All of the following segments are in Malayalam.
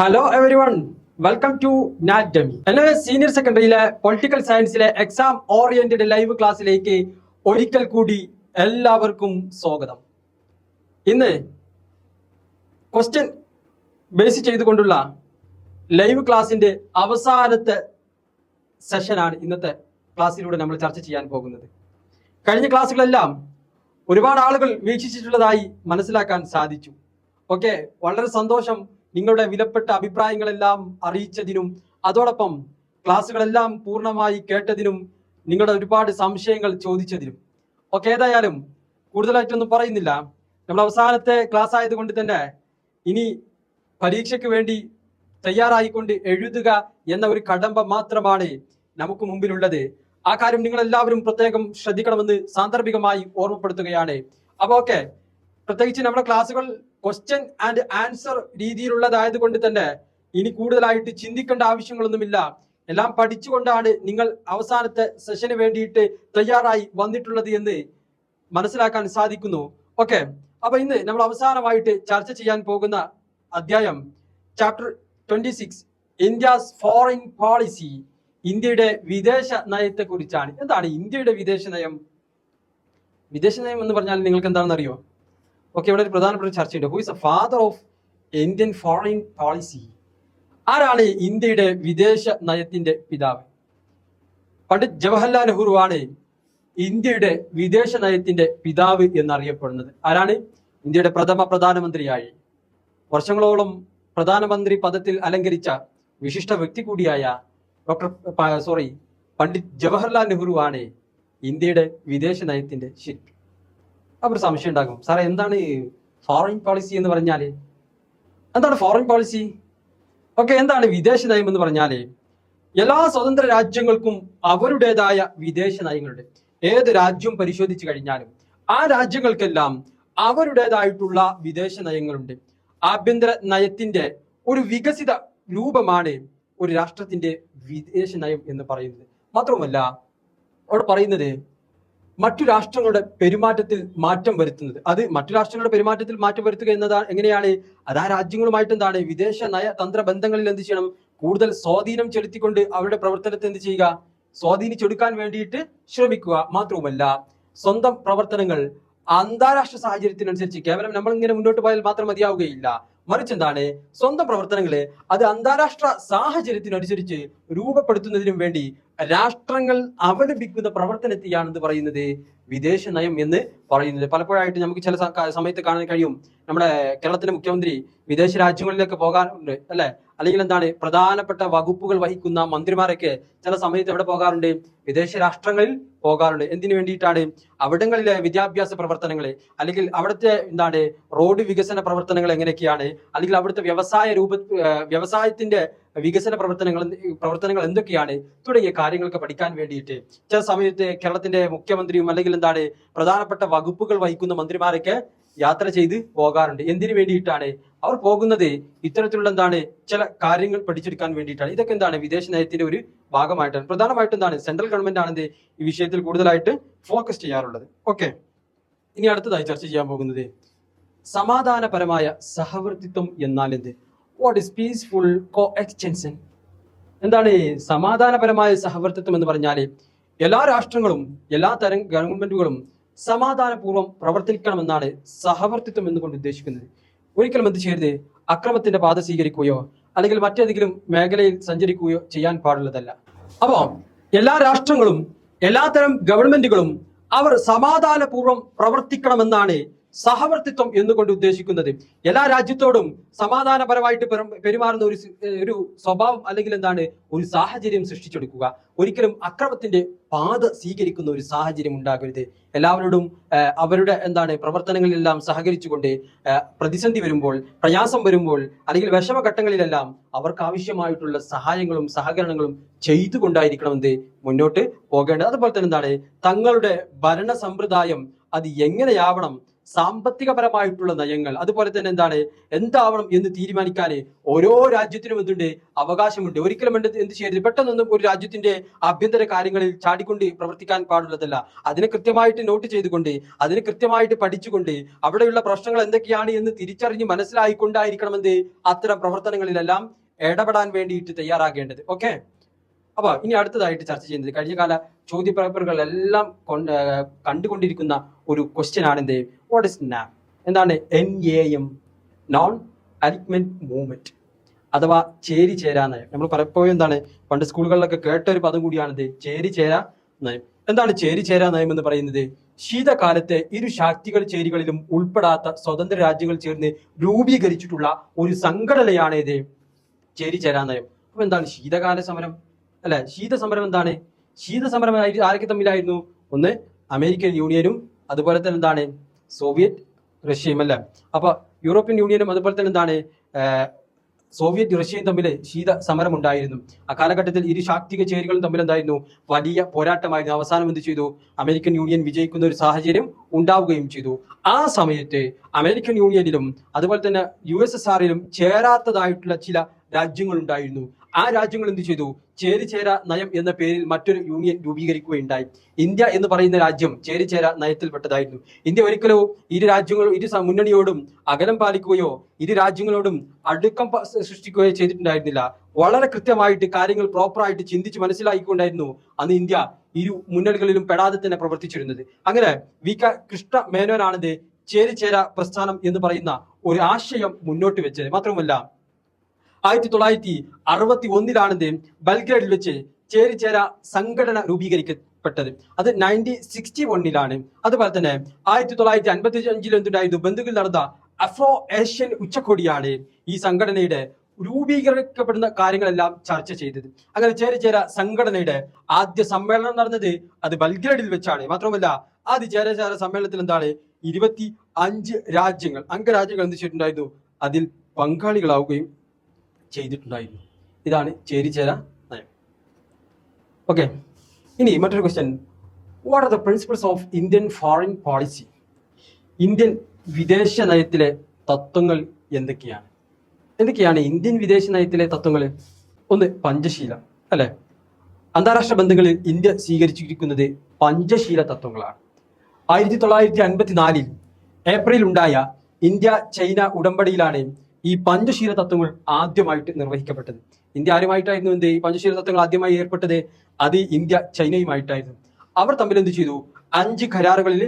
Hello everyone, welcome to നാറ്റമി. എന്നെ സീനിയർ സെക്കൻഡറിയിലെ പൊളിറ്റിക്കൽ സയൻസിലെ എക്സാം ഓറിയന്റഡ് ലൈവ് ക്ലാസ്സിലേക്ക് ഒരിക്കൽ കൂടി എല്ലാവർക്കും സ്വാഗതം. ഇന്ന് ക്വസ്റ്റ്യൻ ബേസ് ചെയ്തുകൊണ്ടുള്ള ലൈവ് ക്ലാസിന്റെ അവസാനത്തെ സെഷനാണ് ഇന്നത്തെ ക്ലാസ്സിലൂടെ നമ്മൾ ചർച്ച ചെയ്യാൻ പോകുന്നത്. കഴിഞ്ഞ ക്ലാസ്സുകളെല്ലാം ഒരുപാട് ആളുകൾ വീക്ഷിച്ചിട്ടുള്ളതായി മനസ്സിലാക്കാൻ സാധിച്ചു. ഓക്കെ, വളരെ സന്തോഷം. നിങ്ങളുടെ വിലപ്പെട്ട അഭിപ്രായങ്ങളെല്ലാം അറിയിച്ചതിനും അതോടൊപ്പം ക്ലാസ്സുകളെല്ലാം പൂർണ്ണമായി കേട്ടതിനും നിങ്ങളുടെ ഒരുപാട് സംശയങ്ങൾ ചോദിച്ചതിനും ഒക്കെ. ഏതായാലും കൂടുതലായിട്ടൊന്നും പറയുന്നില്ല. നമ്മൾ അവസാനത്തെ ക്ലാസ് ആയതുകൊണ്ട് തന്നെ ഇനി പരീക്ഷയ്ക്ക് വേണ്ടി തയ്യാറായിക്കൊണ്ട് എഴുതുക എന്ന ഒരു കടമ്പ മാത്രമാണ് നമുക്ക് മുമ്പിലുള്ളത്. ആ കാര്യം നിങ്ങൾ എല്ലാവരും പ്രത്യേകം ശ്രദ്ധിക്കണമെന്ന് സാന്ദർഭികമായി ഓർമ്മപ്പെടുത്തുകയാണ്. അപ്പൊ ഓക്കെ, പ്രത്യേകിച്ച് നമ്മുടെ ക്ലാസ്സുകൾ ക്വസ്റ്റ്യൻ ആൻഡ് ആൻസർ രീതിയിലുള്ളതായത് കൊണ്ട് തന്നെ ഇനി കൂടുതലായിട്ട് ചിന്തിക്കേണ്ട ആവശ്യങ്ങളൊന്നുമില്ല. എല്ലാം പഠിച്ചുകൊണ്ടാണ് നിങ്ങൾ അവസാനത്തെ സെഷന് വേണ്ടിയിട്ട് തയ്യാറായി വന്നിട്ടുള്ളത് എന്ന് മനസ്സിലാക്കാൻ സാധിക്കുന്നു. ഓക്കെ, അപ്പൊ ഇന്ന് നമ്മൾ അവസാനമായിട്ട് ചർച്ച ചെയ്യാൻ പോകുന്ന അധ്യായം ചാപ്റ്റർ 26, ഇന്ത്യസ് ഫോറിൻ പോളിസി, ഇന്ത്യയുടെ വിദേശ നയത്തെ കുറിച്ചാണ്. എന്താണ് ഇന്ത്യയുടെ വിദേശ നയം? വിദേശ നയം എന്ന് പറഞ്ഞാൽ നിങ്ങൾക്ക് എന്താണെന്ന് അറിയോ? ഓക്കെ, ഇവിടെ ഒരു പ്രധാനപ്പെട്ട ചർച്ചയുണ്ട്. Who is the father of Indian foreign policy? ആരാണ് ഇന്ത്യയുടെ വിദേശ നയത്തിന്റെ പിതാവ്? പണ്ഡിറ്റ് ജവഹർലാൽ നെഹ്റു ആണ് ഇന്ത്യയുടെ വിദേശ നയത്തിന്റെ പിതാവ് എന്നറിയപ്പെടുന്നത്. ആരാണ്? ഇന്ത്യയുടെ പ്രഥമ പ്രധാനമന്ത്രിയായി വർഷങ്ങളോളം പ്രധാനമന്ത്രി പദത്തിൽ അലങ്കരിച്ച വിശിഷ്ട വ്യക്തി കൂടിയായ പണ്ഡിറ്റ് ജവഹർലാൽ നെഹ്റു ആണ് ഇന്ത്യയുടെ വിദേശ നയത്തിന്റെ ശില്പി. അപ്പോൾ ഒരു സംശയം ഉണ്ടാകും, സാറേ എന്താണ് ഫോറിൻ പോളിസി എന്ന് പറഞ്ഞാല്? എന്താണ് ഫോറിൻ പോളിസി? ഓക്കെ, എന്താണ് വിദേശ നയം എന്ന് പറഞ്ഞാല്? എല്ലാ സ്വതന്ത്ര രാജ്യങ്ങൾക്കും അവരുടേതായ വിദേശ നയങ്ങളുണ്ട്. ഏത് രാജ്യം പരിശോധിച്ചു കഴിഞ്ഞാലും ആ രാജ്യങ്ങൾക്കെല്ലാം അവരുടേതായിട്ടുള്ള വിദേശ നയങ്ങളുണ്ട്. ആഭ്യന്തര നയത്തിന്റെ ഒരു വികസിത രൂപമാണ് ഒരു രാഷ്ട്രത്തിന്റെ വിദേശ നയം എന്ന് പറയുന്നത്. മാത്രമല്ല അവിടെ പറയുന്നത് മറ്റു രാഷ്ട്രങ്ങളുടെ പെരുമാറ്റത്തിൽ മാറ്റം വരുത്തുന്നത്. അത് മറ്റു രാഷ്ട്രങ്ങളുടെ പെരുമാറ്റത്തിൽ മാറ്റം വരുത്തുക എന്നതാണ്. എങ്ങനെയാണ് അത്? ആ രാജ്യങ്ങളുമായിട്ട് എന്താണ് വിദേശ നയ തന്ത്ര ബന്ധങ്ങളിൽ എന്ത് ചെയ്യണം? കൂടുതൽ സ്വാധീനം ചെലുത്തിക്കൊണ്ട് അവരുടെ പ്രവർത്തനത്തെ എന്ത് ചെയ്യുക? സ്വാധീനിച്ചെടുക്കാൻ വേണ്ടിയിട്ട് ശ്രമിക്കുക. മാത്രവുമല്ല സ്വന്തം പ്രവർത്തനങ്ങൾ അന്താരാഷ്ട്ര സാഹചര്യത്തിനനുസരിച്ച് കേവലം നമ്മൾ ഇങ്ങനെ മുന്നോട്ട് പോയാൽ മാത്രം മതിയാവുകയില്ല. മറിച്ച് എന്താണ്? സ്വന്തം പ്രവർത്തനങ്ങളെ അത് അന്താരാഷ്ട്ര സാഹചര്യത്തിനനുസരിച്ച് രൂപപ്പെടുത്തുന്നതിനും വേണ്ടി രാഷ്ട്രങ്ങൾ അവലംബിക്കുന്ന പ്രവർത്തനത്തെയാണെന്ന് പറയുന്നത് വിദേശ നയം എന്ന് പറയുന്നത്. പലപ്പോഴായിട്ട് നമുക്ക് ചില സമയത്ത് കാണാൻ കഴിയും, നമ്മുടെ കേരളത്തിലെ മുഖ്യമന്ത്രി വിദേശ രാജ്യങ്ങളിലേക്ക് പോകാറുണ്ട്, അല്ലെ? അല്ലെങ്കിൽ എന്താണ് പ്രധാനപ്പെട്ട വകുപ്പുകൾ വഹിക്കുന്ന മന്ത്രിമാരൊക്കെ ചില സമയത്ത് എവിടെ പോകാറുണ്ട്? വിദേശ രാഷ്ട്രങ്ങളിൽ പോകാറുണ്ട്. എന്തിനു വേണ്ടിയിട്ടാണ്? അവിടങ്ങളിലെ വിദ്യാഭ്യാസ പ്രവർത്തനങ്ങളെ, അല്ലെങ്കിൽ അവിടുത്തെ എന്താണ് റോഡ് വികസന പ്രവർത്തനങ്ങൾ എങ്ങനെയൊക്കെയാണ്, അല്ലെങ്കിൽ അവിടുത്തെ വ്യവസായത്തിന്റെ വികസന പ്രവർത്തനങ്ങൾ എന്തൊക്കെയാണ് തുടങ്ങിയ കാര്യങ്ങളൊക്കെ പഠിക്കാൻ വേണ്ടിയിട്ട് ചില സമയത്ത് കേരളത്തിന്റെ മുഖ്യമന്ത്രിയും അല്ലെങ്കിൽ എന്താണ് പ്രധാനപ്പെട്ട വകുപ്പുകൾ വഹിക്കുന്ന മന്ത്രിമാരൊക്കെ യാത്ര ചെയ്ത് പോകാറുണ്ട്. എന്തിനു വേണ്ടിയിട്ടാണ് അവർ പോകുന്നത്? ഇത്തരത്തിലുള്ള എന്താണ് ചില കാര്യങ്ങൾ പഠിച്ചെടുക്കാൻ വേണ്ടിയിട്ടാണ്. ഇതൊക്കെ എന്താണ് വിദേശ നയത്തിന്റെ ഒരു ഭാഗമായിട്ടാണ്. പ്രധാനമായിട്ടും എന്താണ് സെൻട്രൽ ഗവൺമെന്റ് ആണ് ഈ വിഷയത്തിൽ കൂടുതലായിട്ട് ഫോക്കസ് ചെയ്യാറുള്ളത്. ഓക്കെ, ഇനി അടുത്തതായി ചർച്ച ചെയ്യാൻ പോകുന്നത് സമാധാനപരമായ സഹവർത്തിത്വം എന്നാൽ എന്ത്? What is peaceful co extension? എന്താണ് സമാധാനപരമായ സഹവർത്തിത്വം എന്ന് പറഞ്ഞാൽ? എല്ലാ രാഷ്ട്രങ്ങളും എല്ലാ തരം ഗവൺമെന്റുകളും സമാധാനപൂർവ്വം പ്രവർത്തിക്കണമെന്നാണ് സഹവർത്തിത്വം എന്നുകൊണ്ട് ഉദ്ദേശിക്കുന്നത്. ഒരിക്കലും എന്ത് ചെയ്യരുത്? അക്രമത്തിന്റെ പാത സ്വീകരിക്കുകയോ അല്ലെങ്കിൽ മറ്റേതെങ്കിലും മേഖലയിൽ സഞ്ചരിക്കുകയോ ചെയ്യാൻ പാടുള്ളതല്ല. അപ്പോ എല്ലാ രാഷ്ട്രങ്ങളും എല്ലാ തരം ഗവൺമെന്റുകളും അവർ സമാധാനപൂർവ്വം പ്രവർത്തിക്കണമെന്നാണ് സഹവർത്തിത്വം എന്നുകൊണ്ട് ഉദ്ദേശിക്കുന്നത്. എല്ലാ രാജ്യത്തോടും സമാധാനപരമായിട്ട് പെരുമാറുന്ന ഒരു സ്വഭാവം അല്ലെങ്കിൽ എന്താണ് ഒരു സാഹചര്യം സൃഷ്ടിച്ചെടുക്കുക. ഒരിക്കലും അക്രമത്തിന്റെ പാത സ്വീകരിക്കുന്ന ഒരു സാഹചര്യം ഉണ്ടാകരുത്. എല്ലാവരോടും അവരുടെ എന്താണ് പ്രവർത്തനങ്ങളിലെല്ലാം സഹകരിച്ചുകൊണ്ട് പ്രതിസന്ധി വരുമ്പോൾ, പ്രയാസം വരുമ്പോൾ, അല്ലെങ്കിൽ വിഷമഘട്ടങ്ങളിലെല്ലാം അവർക്ക് ആവശ്യമായിട്ടുള്ള സഹായങ്ങളും സഹകരണങ്ങളും ചെയ്തുകൊണ്ടായിരിക്കണമെന്ന് മുന്നോട്ട് പോകേണ്ടത്. അതുപോലെ തന്നെ എന്താണ് തങ്ങളുടെ ഭരണ സമ്പ്രദായം അത് എങ്ങനെയാവണം, സാമ്പത്തികപരമായിട്ടുള്ള നയങ്ങൾ, അതുപോലെ തന്നെ എന്താവണം എന്ന് തീരുമാനിക്കാൻ ഓരോ രാജ്യത്തിനും എന്തുണ്ട്, അവകാശമുണ്ട്. ഒരിക്കലും എന്ത് ചെയ്യരുത്, പെട്ടെന്നൊന്നും ഒരു രാജ്യത്തിന്റെ ആഭ്യന്തര കാര്യങ്ങളിൽ ചാടിക്കൊണ്ട് പ്രവർത്തിക്കാൻ പാടുള്ളതല്ല. അതിനെ കൃത്യമായിട്ട് നോട്ട് ചെയ്തുകൊണ്ട്, അതിനെ കൃത്യമായിട്ട് പഠിച്ചുകൊണ്ട്, അവിടെയുള്ള പ്രശ്നങ്ങൾ എന്തൊക്കെയാണ് എന്ന് തിരിച്ചറിഞ്ഞ് മനസ്സിലായിക്കൊണ്ടായിരിക്കണം അത്തരം പ്രവർത്തനങ്ങളിലെല്ലാം ഇടപെടാൻ വേണ്ടിയിട്ട് തയ്യാറാകേണ്ടത്. ഓക്കെ, അപ്പൊ ഇനി അടുത്തതായിട്ട് ചർച്ച ചെയ്യുന്നത് കഴിഞ്ഞ കാല ചോദ്യ പേപ്പറുകളെല്ലാം കണ്ടുകൊണ്ടിരിക്കുന്ന ഒരു ക്വസ്റ്റ്യൻ ആണ് വാട്ട് ഇസ് നാം? എന്താണ് NAM? നോൺ അലിഗ്മെന്റ് മൂവ്മെന്റ്, അഥവാ ചേരി ചേരാ നയം. നമ്മൾ പലപ്പോഴും പണ്ട് സ്കൂളുകളിലൊക്കെ കേട്ട ഒരു പദം കൂടിയാണിത്, ചേരി ചേരാ നയം. എന്താണ് ചേരി ചേരാ നയം എന്ന് പറയുന്നത്? ശീതകാലത്തെ ഇരു ശാക്തികൾ ചേരികളിലും ഉൾപ്പെടാത്ത സ്വതന്ത്ര രാജ്യങ്ങൾ ചേർന്ന് രൂപീകരിച്ചിട്ടുള്ള ഒരു സംഘടനയാണ് ഇത് ചേരി ചേരാ നയം. അപ്പൊ എന്താണ് ശീതകാല സമരം അല്ലെ? ശീതസമരം എന്താണ്? ശീതസമരം ആരൊക്കെ തമ്മിലായിരുന്നു? ഒന്ന് അമേരിക്കൻ യൂണിയനും അതുപോലെ തന്നെ സോവിയറ്റ് റഷ്യയും അല്ലെ. അപ്പൊ യൂറോപ്യൻ യൂണിയനും അതുപോലെ തന്നെ സോവിയറ്റ് റഷ്യയും തമ്മിൽ ശീത സമരം ഉണ്ടായിരുന്നു. ആ കാലഘട്ടത്തിൽ ഇരു ശാക്തിക ചേരികളും തമ്മിൽ വലിയ പോരാട്ടമായിരുന്നു. അവസാനം എന്ത് ചെയ്തു? അമേരിക്കൻ യൂണിയൻ വിജയിക്കുന്ന ഒരു സാഹചര്യം ഉണ്ടാവുകയും ചെയ്തു. ആ സമയത്ത് അമേരിക്കൻ യൂണിയനിലും അതുപോലെ തന്നെ USSRലും ചേരാത്തതായിട്ടുള്ള ചില രാജ്യങ്ങൾ ഉണ്ടായിരുന്നു. ആ രാജ്യങ്ങൾ എന്ത് ചെയ്തു? ചേരിചേര നയം എന്ന പേരിൽ മറ്റൊരു യൂണിയൻ രൂപീകരിക്കുകയുണ്ടായി. ഇന്ത്യ എന്ന് പറയുന്ന രാജ്യം ചേരിചേര നയത്തിൽപ്പെട്ടതായിരുന്നു. ഇന്ത്യ ഒരിക്കലും ഇരു മുന്നണിയോടും അകലം പാലിക്കുകയോ ഇരു രാജ്യങ്ങളോടും അടുക്കം സൃഷ്ടിക്കുകയോ ചെയ്തിട്ടുണ്ടായിരുന്നില്ല. വളരെ കൃത്യമായിട്ട് കാര്യങ്ങൾ പ്രോപ്പറായിട്ട് ചിന്തിച്ച് മനസ്സിലാക്കിക്കൊണ്ടായിരുന്നു അന്ന് ഇന്ത്യ ഇരു മുന്നണികളിലും പെടാതെ തന്നെ പ്രവർത്തിച്ചിരുന്നത്. അങ്ങനെ VK കൃഷ്ണ മേനോനാണിത് ചേരിചേര പ്രസ്ഥാനം എന്ന് പറയുന്ന ഒരു ആശയം മുന്നോട്ട് വെച്ചത്. മാത്രമല്ല 1961 ബൽഗ്രേഡിൽ വെച്ച് ചേരിചേര സംഘടന രൂപീകരിക്കപ്പെട്ടത്. അത് 1961 അതുപോലെ തന്നെ 1955 എന്തുണ്ടായിരുന്നു? ബന്ധുക്കൾ നടന്ന അഫ്രോ ഏഷ്യൻ ഉച്ചകോടിയാണ് ഈ സംഘടനയുടെ രൂപീകരിക്കപ്പെടുന്ന കാര്യങ്ങളെല്ലാം ചർച്ച ചെയ്തത്. അങ്ങനെ ചേരിചേര സംഘടനയുടെ ആദ്യ സമ്മേളനം നടന്നത് അത് ബൽഗ്രേഡിൽ വെച്ചാണ്. മാത്രമല്ല ആദ്യ ചേരിചേര സമ്മേളനത്തിൽ 25 രാജ്യങ്ങൾ അംഗരാജ്യങ്ങൾ എന്ത് ചെയ്തിട്ടുണ്ടായിരുന്നു? അതിൽ പങ്കാളികളാവുകയും ചെയ്തിട്ടുണ്ടായിരുന്നു. ഇതാണ് ചേരിചേര നയം. ഓക്കെ, ഇനി മറ്റൊരു question, what are the principles of Indian foreign policy? Indian വിദേശ നയത്തിലെ തത്വങ്ങൾ എന്തൊക്കെയാണ് ഇന്ത്യൻ വിദേശ നയത്തിലെ തത്വങ്ങൾ? ഒന്ന് പഞ്ചശീല അല്ലെ. അന്താരാഷ്ട്ര ബന്ധങ്ങളിൽ ഇന്ത്യ സ്വീകരിച്ചിരിക്കുന്നത് പഞ്ചശീല തത്വങ്ങളാണ്. 1954 ഏപ്രിൽ ഉണ്ടായ ഇന്ത്യ ചൈന ഉടമ്പടിയിലാണ് ഈ പഞ്ചശീല തത്വങ്ങൾ ആദ്യമായിട്ട് നിർവഹിക്കപ്പെട്ടത്. ഇന്ത്യ ആരുമായിട്ടായിരുന്നു ഈ പഞ്ചശീല തത്വങ്ങൾ ആദ്യമായി ഏർപ്പെട്ടത്? അത് ഇന്ത്യ ചൈനയുമായിട്ടായിരുന്നു. അവർ തമ്മിൽ എന്ത് ചെയ്തു? 5 കരാറുകളിൽ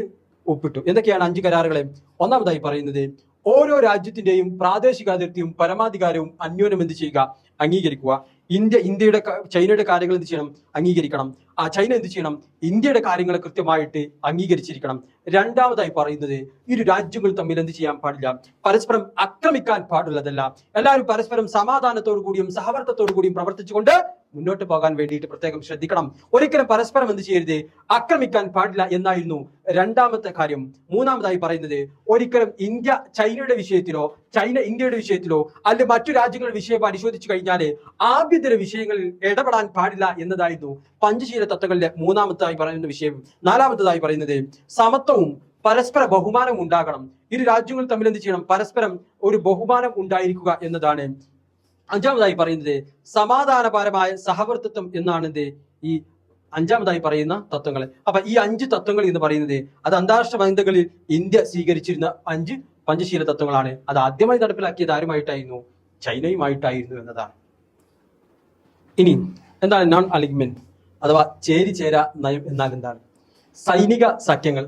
ഒപ്പിട്ടു. എന്തൊക്കെയാണ് 5 കരാറുകൾ? ഒന്നാമതായി പറയുന്നത്, ഓരോ രാജ്യത്തിന്റെയും പ്രാദേശിക അതിർത്തിയും പരമാധികാരവും അന്യോന്യം എന്ത് ചെയ്യുക? അംഗീകരിക്കുക. ഇന്ത്യയുടെ ചൈനയുടെ കാര്യങ്ങൾ എന്ത് ചെയ്യണം? അംഗീകരിക്കണം. ആ ചൈന എന്ത് ചെയ്യണം? ഇന്ത്യയുടെ കാര്യങ്ങൾ കൃത്യമായിട്ട് അംഗീകരിച്ചിരിക്കണം. രണ്ടാമതായി പറയുന്നത്, ഇരു രാജ്യങ്ങൾ തമ്മിൽ എന്ത് ചെയ്യാൻ പാടില്ല? പരസ്പരം ആക്രമിക്കാൻ പാടുള്ളതല്ല. എല്ലാവരും പരസ്പരം സമാധാനത്തോടു കൂടിയും സഹവർത്തത്തോടു കൂടിയും പ്രവർത്തിച്ചുകൊണ്ട് മുന്നോട്ട് പോകാൻ വേണ്ടിയിട്ട് പ്രത്യേകം ശ്രദ്ധിക്കണം. ഒരിക്കലും പരസ്പരം എന്ത് ചെയ്യരുത്? ആക്രമിക്കാൻ പാടില്ല എന്നായിരുന്നു രണ്ടാമത്തെ കാര്യം. മൂന്നാമതായി പറയുന്നത്, ഒരിക്കലും ഇന്ത്യ ചൈനയുടെ വിഷയത്തിലോ ചൈന ഇന്ത്യയുടെ വിഷയത്തിലോ അല്ലെ മറ്റു രാജ്യങ്ങളുടെ വിഷയം പരിശോധിച്ചു കഴിഞ്ഞാൽ ആഭ്യന്തര വിഷയങ്ങളിൽ ഇടപെടാൻ പാടില്ല എന്നതായിരുന്നു പഞ്ചശീല തത്വങ്ങളിലെ മൂന്നാമതായി പറയുന്ന വിഷയം. നാലാമത്തതായി പറയുന്നത്, സമത്വവും പരസ്പര ബഹുമാനവും ഉണ്ടാകണം. ഇരു രാജ്യങ്ങൾ തമ്മിൽ എന്ത് ചെയ്യണം? പരസ്പരം ഒരു ബഹുമാനം ഉണ്ടായിരിക്കുക എന്നതാണ്. അഞ്ചാമതായി പറയുന്നത്, സമാധാനപരമായ സഹവർത്തിത്വം എന്നാണ് ഈ അഞ്ചാമതായി പറയുന്ന തത്വങ്ങൾ. അപ്പൊ ഈ 5 തത്വങ്ങൾ എന്ന് പറയുന്നത് അത് അന്താരാഷ്ട്ര ബന്ധങ്ങളിൽ ഇന്ത്യ സ്വീകരിച്ചിരുന്ന 5 പഞ്ചശീല തത്വങ്ങളാണ്. അത് ആദ്യമായി നടപ്പിലാക്കിയത് ആരുമായിട്ടായിരുന്നു? ചൈനയുമായിട്ടായിരുന്നു എന്നതാണ്. ഇനി എന്താണ് നോൺ അലിഗ്മെന്റ് അഥവാ ചേരിചേര നയം എന്നാൽ എന്താണ്? സൈനിക സഖ്യങ്ങൾ,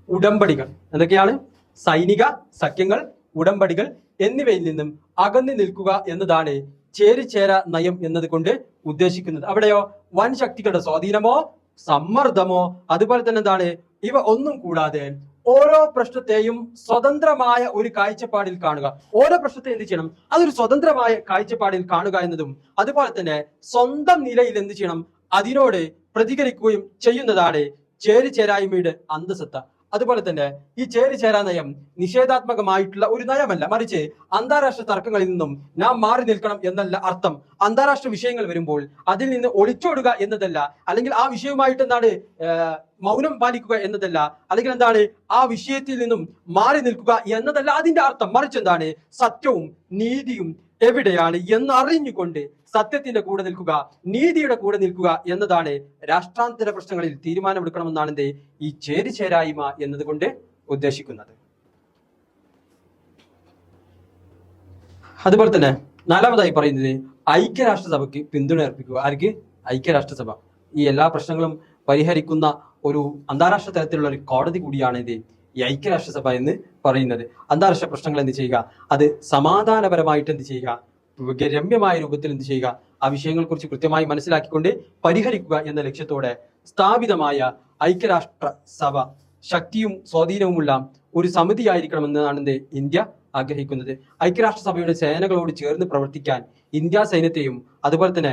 ഉടമ്പടികൾ. എന്തൊക്കെയാണ്? സൈനിക സഖ്യങ്ങൾ, ഉടമ്പടികൾ എന്നിവയിൽ നിന്നും അകന്നു നിൽക്കുക എന്നതാണ് ചേരിചേര നയം എന്നതുകൊണ്ട് ഉദ്ദേശിക്കുന്നത്. അവിടെയോ വൻ ശക്തികളുടെ സ്വാധീനമോ സമ്മർദ്ദമോ അതുപോലെ തന്നെ ഇവ ഒന്നും കൂടാതെ ഓരോ പ്രശ്നത്തെയും സ്വതന്ത്രമായ ഒരു കാഴ്ചപ്പാടിൽ കാണുക. ഓരോ പ്രശ്നത്തെ എന്ത് ചെയ്യണം? അതൊരു സ്വതന്ത്രമായ കാഴ്ചപ്പാടിൽ കാണുക എന്നതും അതുപോലെ തന്നെ സ്വന്തം നിലയിൽ എന്ത് ചെയ്യണം? അതിനോട് പ്രതികരിക്കുകയും ചെയ്യുന്നതാണ് ചേരിചേരായ്മയുടെ അന്തസത്ത. അതുപോലെ തന്നെ ഈ ചേരിചേരാ നയം നിഷേധാത്മകമായിട്ടുള്ള ഒരു നയമല്ല, മറിച്ച് അന്താരാഷ്ട്ര തർക്കങ്ങളിൽ നിന്നും നാം മാറി നിൽക്കണം എന്നല്ല അർത്ഥം. അന്താരാഷ്ട്ര വിഷയങ്ങൾ വരുമ്പോൾ അതിൽ നിന്ന് ഒളിച്ചോടുക എന്നതല്ല, അല്ലെങ്കിൽ ആ വിഷയവുമായിട്ട് എന്താണ് മൗനം പാലിക്കുക എന്നതല്ല, അല്ലെങ്കിൽ എന്താണ് ആ വിഷയത്തിൽ നിന്നും മാറി നിൽക്കുക എന്നതല്ല അതിന്റെ അർത്ഥം. മറിച്ച് എന്താണ് സത്യവും നീതിയും എവിടെയാണ് എന്നറിഞ്ഞുകൊണ്ട് സത്യത്തിന്റെ കൂടെ നിൽക്കുക, നീതിയുടെ കൂടെ നിൽക്കുക എന്നതാണ് രാഷ്ട്രാന്തര പ്രശ്നങ്ങളിൽ തീരുമാനമെടുക്കണമെന്നാണ് എന്ത് ഈ ചേരിചേരായ്മ എന്നതുകൊണ്ട് ഉദ്ദേശിക്കുന്നത്. അതുപോലെ തന്നെ നാലാമതായി പറയുന്നത് ഐക്യരാഷ്ട്രസഭയ്ക്ക് പിന്തുണ അർപ്പിക്കുക. ആർക്ക്? ഐക്യരാഷ്ട്രസഭ. ഈ എല്ലാ പ്രശ്നങ്ങളും പരിഹരിക്കുന്ന ഒരു അന്താരാഷ്ട്ര തലത്തിലുള്ള ഒരു കോടതി കൂടിയാണ് ഇത് ഈ ഐക്യരാഷ്ട്രസഭ എന്ന് പറയുന്നത്. അന്താരാഷ്ട്ര പ്രശ്നങ്ങൾ എന്ത് ചെയ്യുക, അത് സമാധാനപരമായിട്ട് എന്ത് ചെയ്യുക, രമ്യമായ രൂപത്തിൽ എന്ത് ചെയ്യുക, ആ വിഷയങ്ങളെ കുറിച്ച് കൃത്യമായി മനസ്സിലാക്കിക്കൊണ്ട് പരിഹരിക്കുക എന്ന ലക്ഷ്യത്തോടെ സ്ഥാപിതമായ ഐക്യരാഷ്ട്ര സഭ ശക്തിയും സ്വാധീനവുമുള്ള ഒരു സമിതിയായിരിക്കണമെന്നാണ് എന്ത് ഇന്ത്യ ആഗ്രഹിക്കുന്നത്. ഐക്യരാഷ്ട്രസഭയുടെ സേനകളോട് ചേർന്ന് പ്രവർത്തിക്കാൻ ഇന്ത്യ സൈന്യത്തെയും അതുപോലെ തന്നെ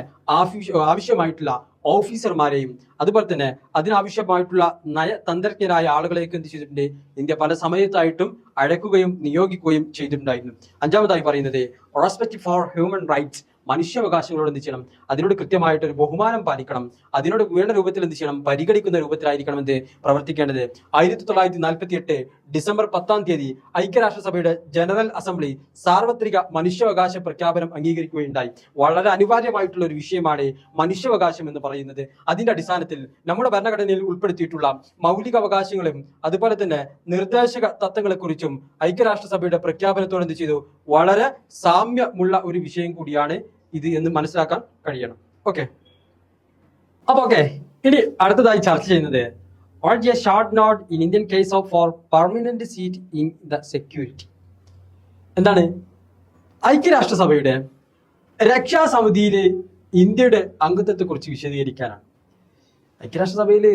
ആവശ്യമായിട്ടുള്ള ഓഫീസർമാരെയും അതുപോലെ തന്നെ അതിനാവശ്യമായിട്ടുള്ള നയതന്ത്രജ്ഞരായ ആളുകളെയൊക്കെ എന്ത് ചെയ്തിട്ടുണ്ട്, ഇന്ത്യ പല സമയത്തായിട്ടും അഴക്കുകയും നിയോഗിക്കുകയും ചെയ്തിട്ടുണ്ടായിരുന്നു. അഞ്ചാമതായി പറയുന്നത് റെസ്പെക്ട് ഫോർ ഹ്യൂമൻ റൈറ്റ്സ്, മനുഷ്യാവകാശങ്ങളോട് എന്ത് ചെയ്യണം, അതിനോട് കൃത്യമായിട്ടൊരു ബഹുമാനം പാലിക്കണം, അതിനോട് വേണ്ട രൂപത്തിൽ എന്ത് ചെയ്യണം, പരിഗണിക്കുന്ന രൂപത്തിലായിരിക്കണം എന്ത് പ്രവർത്തിക്കേണ്ടത്. 1948 ഡിസംബർ 10 ഐക്യരാഷ്ട്രസഭയുടെ ജനറൽ അസംബ്ലി സാർവത്രിക മനുഷ്യാവകാശ പ്രഖ്യാപനം അംഗീകരിക്കുകയുണ്ടായി. വളരെ അനിവാര്യമായിട്ടുള്ള ഒരു വിഷയമാണ് മനുഷ്യാവകാശം എന്ന് പറയുന്നത്. അതിന്റെ അടിസ്ഥാനത്തിൽ നമ്മുടെ ഭരണഘടനയിൽ ഉൾപ്പെടുത്തിയിട്ടുള്ള മൗലിക അവകാശങ്ങളും അതുപോലെ തന്നെ നിർദ്ദേശക തത്വങ്ങളെക്കുറിച്ചും ഐക്യരാഷ്ട്രസഭയുടെ പ്രഖ്യാപനത്തോട് എന്ത് ചെയ്തു, വളരെ സാമ്യമുള്ള ഒരു വിഷയം കൂടിയാണ് ഇത് എന്ന് മനസ്സിലാക്കാൻ കഴിയണം. ഓക്കെ, ഇനി അടുത്തതായി ചർച്ച ചെയ്യുന്നത് what a short note in Indian case of for permanent seat in the security. എന്താണ്? ഐക്യരാഷ്ട്രസഭയുടെ രക്ഷാസമിതിയിലെ ഇന്ത്യയുടെ അംഗത്വത്തെ കുറിച്ച് വിശദീകരിക്കാനാണ്. ഐക്യരാഷ്ട്രസഭയിൽ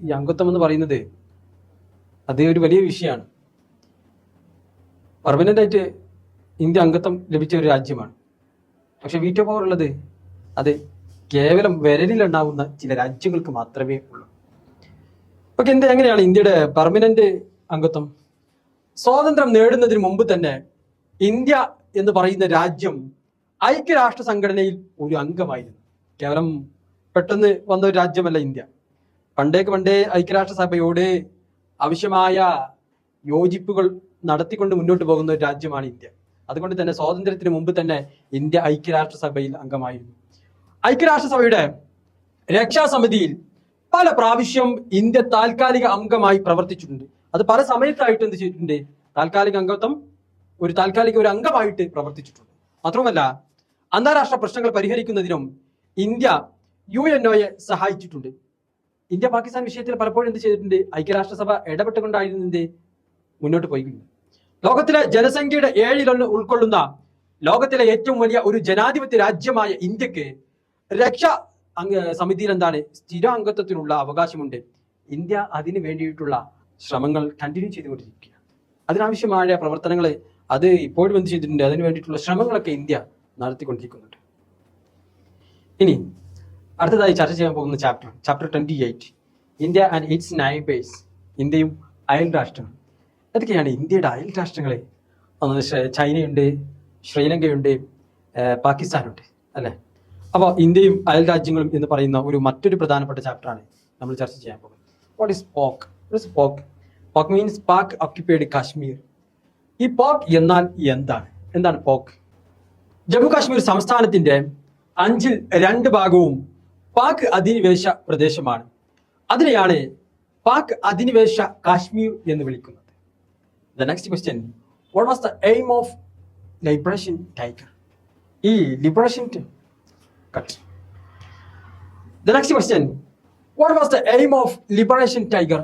ഈ അംഗത്വം എന്ന് പറയുന്നത് അത് ഒരു വലിയ വിഷയമാണ്. പെർമനന്റ് ആയിട്ട് ഇന്ത്യ അംഗത്വം ലഭിച്ച ഒരു രാജ്യമാണ്. പക്ഷെ വീറ്റോ പവർ ഉള്ളത് അത് കേവലം വിരലിലുണ്ടാവുന്ന ചില രാജ്യങ്ങൾക്ക് മാത്രമേ ഉള്ളൂ. ഓക്കെ, എങ്ങനെയാണ് ഇന്ത്യയുടെ പെർമനന്റ് അംഗത്വം? സ്വാതന്ത്ര്യം നേടുന്നതിന് മുമ്പ് തന്നെ ഇന്ത്യ എന്ന് പറയുന്ന രാജ്യം ഐക്യരാഷ്ട്ര സംഘടനയിൽ ഒരു അംഗമായിരുന്നു. കേവലം പെട്ടെന്ന് വന്ന ഒരു രാജ്യമല്ല ഇന്ത്യ. പണ്ടേ ഐക്യരാഷ്ട്രസഭയോട് ആവശ്യമായ യോജിപ്പുകൾ നടത്തിക്കൊണ്ട് മുന്നോട്ട് പോകുന്ന ഒരു രാജ്യമാണ് ഇന്ത്യ. അതുകൊണ്ട് തന്നെ സ്വാതന്ത്ര്യത്തിന് മുമ്പ് തന്നെ ഇന്ത്യ ഐക്യരാഷ്ട്രസഭയിൽ അംഗമായിരുന്നു. ഐക്യരാഷ്ട്രസഭയുടെ രക്ഷാസമിതിയിൽ പല പ്രാവശ്യം ഇന്ത്യ താൽക്കാലിക അംഗമായി പ്രവർത്തിച്ചിട്ടുണ്ട്. അത് പല സമയത്തായിട്ട് എന്ത് ചെയ്തിട്ടുണ്ട്, താൽക്കാലിക അംഗത്വം ഒരു അംഗമായിട്ട് പ്രവർത്തിച്ചിട്ടുണ്ട്. മാത്രമല്ല അന്താരാഷ്ട്ര പ്രശ്നങ്ങൾ പരിഹരിക്കുന്നതിനും ഇന്ത്യ UNOയെ സഹായിച്ചിട്ടുണ്ട്. ഇന്ത്യ പാകിസ്ഥാൻ വിഷയത്തിൽ പലപ്പോഴും എന്ത് ചെയ്തിട്ടുണ്ട്, ഐക്യരാഷ്ട്രസഭ ഇടപെട്ടുകൊണ്ടായിരുന്നു ഇന്ത്യ മുന്നോട്ട് പോയിട്ടുണ്ട്. ലോകത്തിലെ ജനസംഖ്യയുടെ 1/7 ഉൾക്കൊള്ളുന്ന ലോകത്തിലെ ഏറ്റവും വലിയ ഒരു ജനാധിപത്യ രാജ്യമായ ഇന്ത്യക്ക് രക്ഷാ സമിതിയിൽ എന്താണ് സ്ഥിര അംഗത്വത്തിനുള്ള അവകാശമുണ്ട്. ഇന്ത്യ അതിന് വേണ്ടിയിട്ടുള്ള ശ്രമങ്ങൾ കണ്ടിന്യൂ ചെയ്തുകൊണ്ടിരിക്കുക. അതിനാവശ്യമായ പ്രവർത്തനങ്ങൾ അത് ഇപ്പോഴും എന്ത് ചെയ്തിട്ടുണ്ട്, അതിനു വേണ്ടിയിട്ടുള്ള ശ്രമങ്ങളൊക്കെ ഇന്ത്യ നടത്തിക്കൊണ്ടിരിക്കുന്നുണ്ട്. ഇനി അടുത്തതായി ചർച്ച ചെയ്യാൻ പോകുന്ന chapter 28, India and its neighbours, ഇന്ത്യയും അയൽ രാഷ്ട്രങ്ങളും. ഏതൊക്കെയാണ് ഇന്ത്യയുടെ അയൽ രാഷ്ട്രങ്ങളെ? ചൈനയുണ്ട്, ശ്രീലങ്കയുണ്ട്, പാകിസ്ഥാനുണ്ട്, അല്ലെ? അപ്പോൾ ഇന്ത്യയും അയൽ രാജ്യങ്ങളും എന്ന് പറയുന്ന മറ്റൊരു പ്രധാനപ്പെട്ട ചാപ്റ്ററാണ് നമ്മൾ ചർച്ച ചെയ്യാൻ പോകുന്നത്. വാട്ട് ഈസ് പോക്ക്? പോക്ക് മീൻസ് പാക് ഓക്യുപ്പൈഡ് കാശ്മീർ. ഈ പോക്ക് എന്നാൽ എന്താണ് പോക്ക്? ജമ്മു കാശ്മീർ സംസ്ഥാനത്തിന്റെ 2/5 ഭാഗവും പാക് അധിനിവേശ പ്രദേശമാണ്. അതിനെയാണ് പാക് അധിനിവേശ കാശ്മീർ എന്ന് വിളിക്കുന്നത്. The next question, what was the aim of Liberation Tiger? The next question, what was the aim of Liberation Tiger?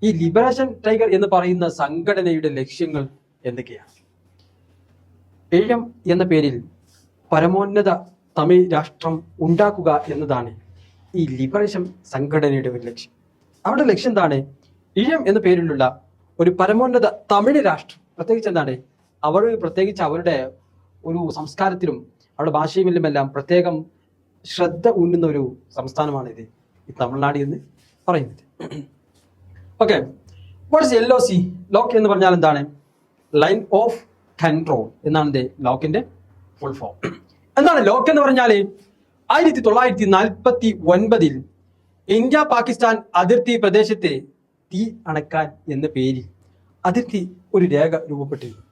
ഈ ലിബറേഷൻ ടൈഗർ എന്ന് പറയുന്ന സംഘടനയുടെ ലക്ഷ്യങ്ങൾ എന്തൊക്കെയാണ്? ഈഴം എന്ന പേരിൽ പരമോന്നത തമിഴ് രാഷ്ട്രം ഉണ്ടാക്കുക എന്നതാണ് ഈ ലിബറേഷൻ സംഘടനയുടെ ഒരു ലക്ഷ്യം. അവരുടെ ലക്ഷ്യം എന്താണ്? ഈഴം എന്ന പേരിലുള്ള ഒരു പരമോന്നത തമിഴ് രാഷ്ട്രം, പ്രത്യേകിച്ച് അവരുടെ ഒരു സംസ്കാരത്തിലും അവരുടെ ഭാഷയിലുമെല്ലാം പ്രത്യേകം ശ്രദ്ധ ഊന്നുന്ന ഒരു സംസ്ഥാനമാണ് ഈ തമിഴ്നാട് എന്ന് പറയുന്നത്. Okay, what is LOC? Lock എന്ന് പറഞ്ഞാൽ എന്താണ്? ലൈൻ ഓഫ് കൺട്രോൾ എന്നാണ് ലോക്കിന്റെ ഫുൾ ഫോം. എന്താണ് ലോക്ക് എന്ന് പറഞ്ഞാൽ? 1949 ഇന്ത്യ പാകിസ്ഥാൻ അതിർത്തി പ്രദേശത്തെ തീ അണക്കാൻ എന്ന പേരിൽ അതിർത്തി ഒരു രേഖ രൂപപ്പെട്ടിരുന്നു.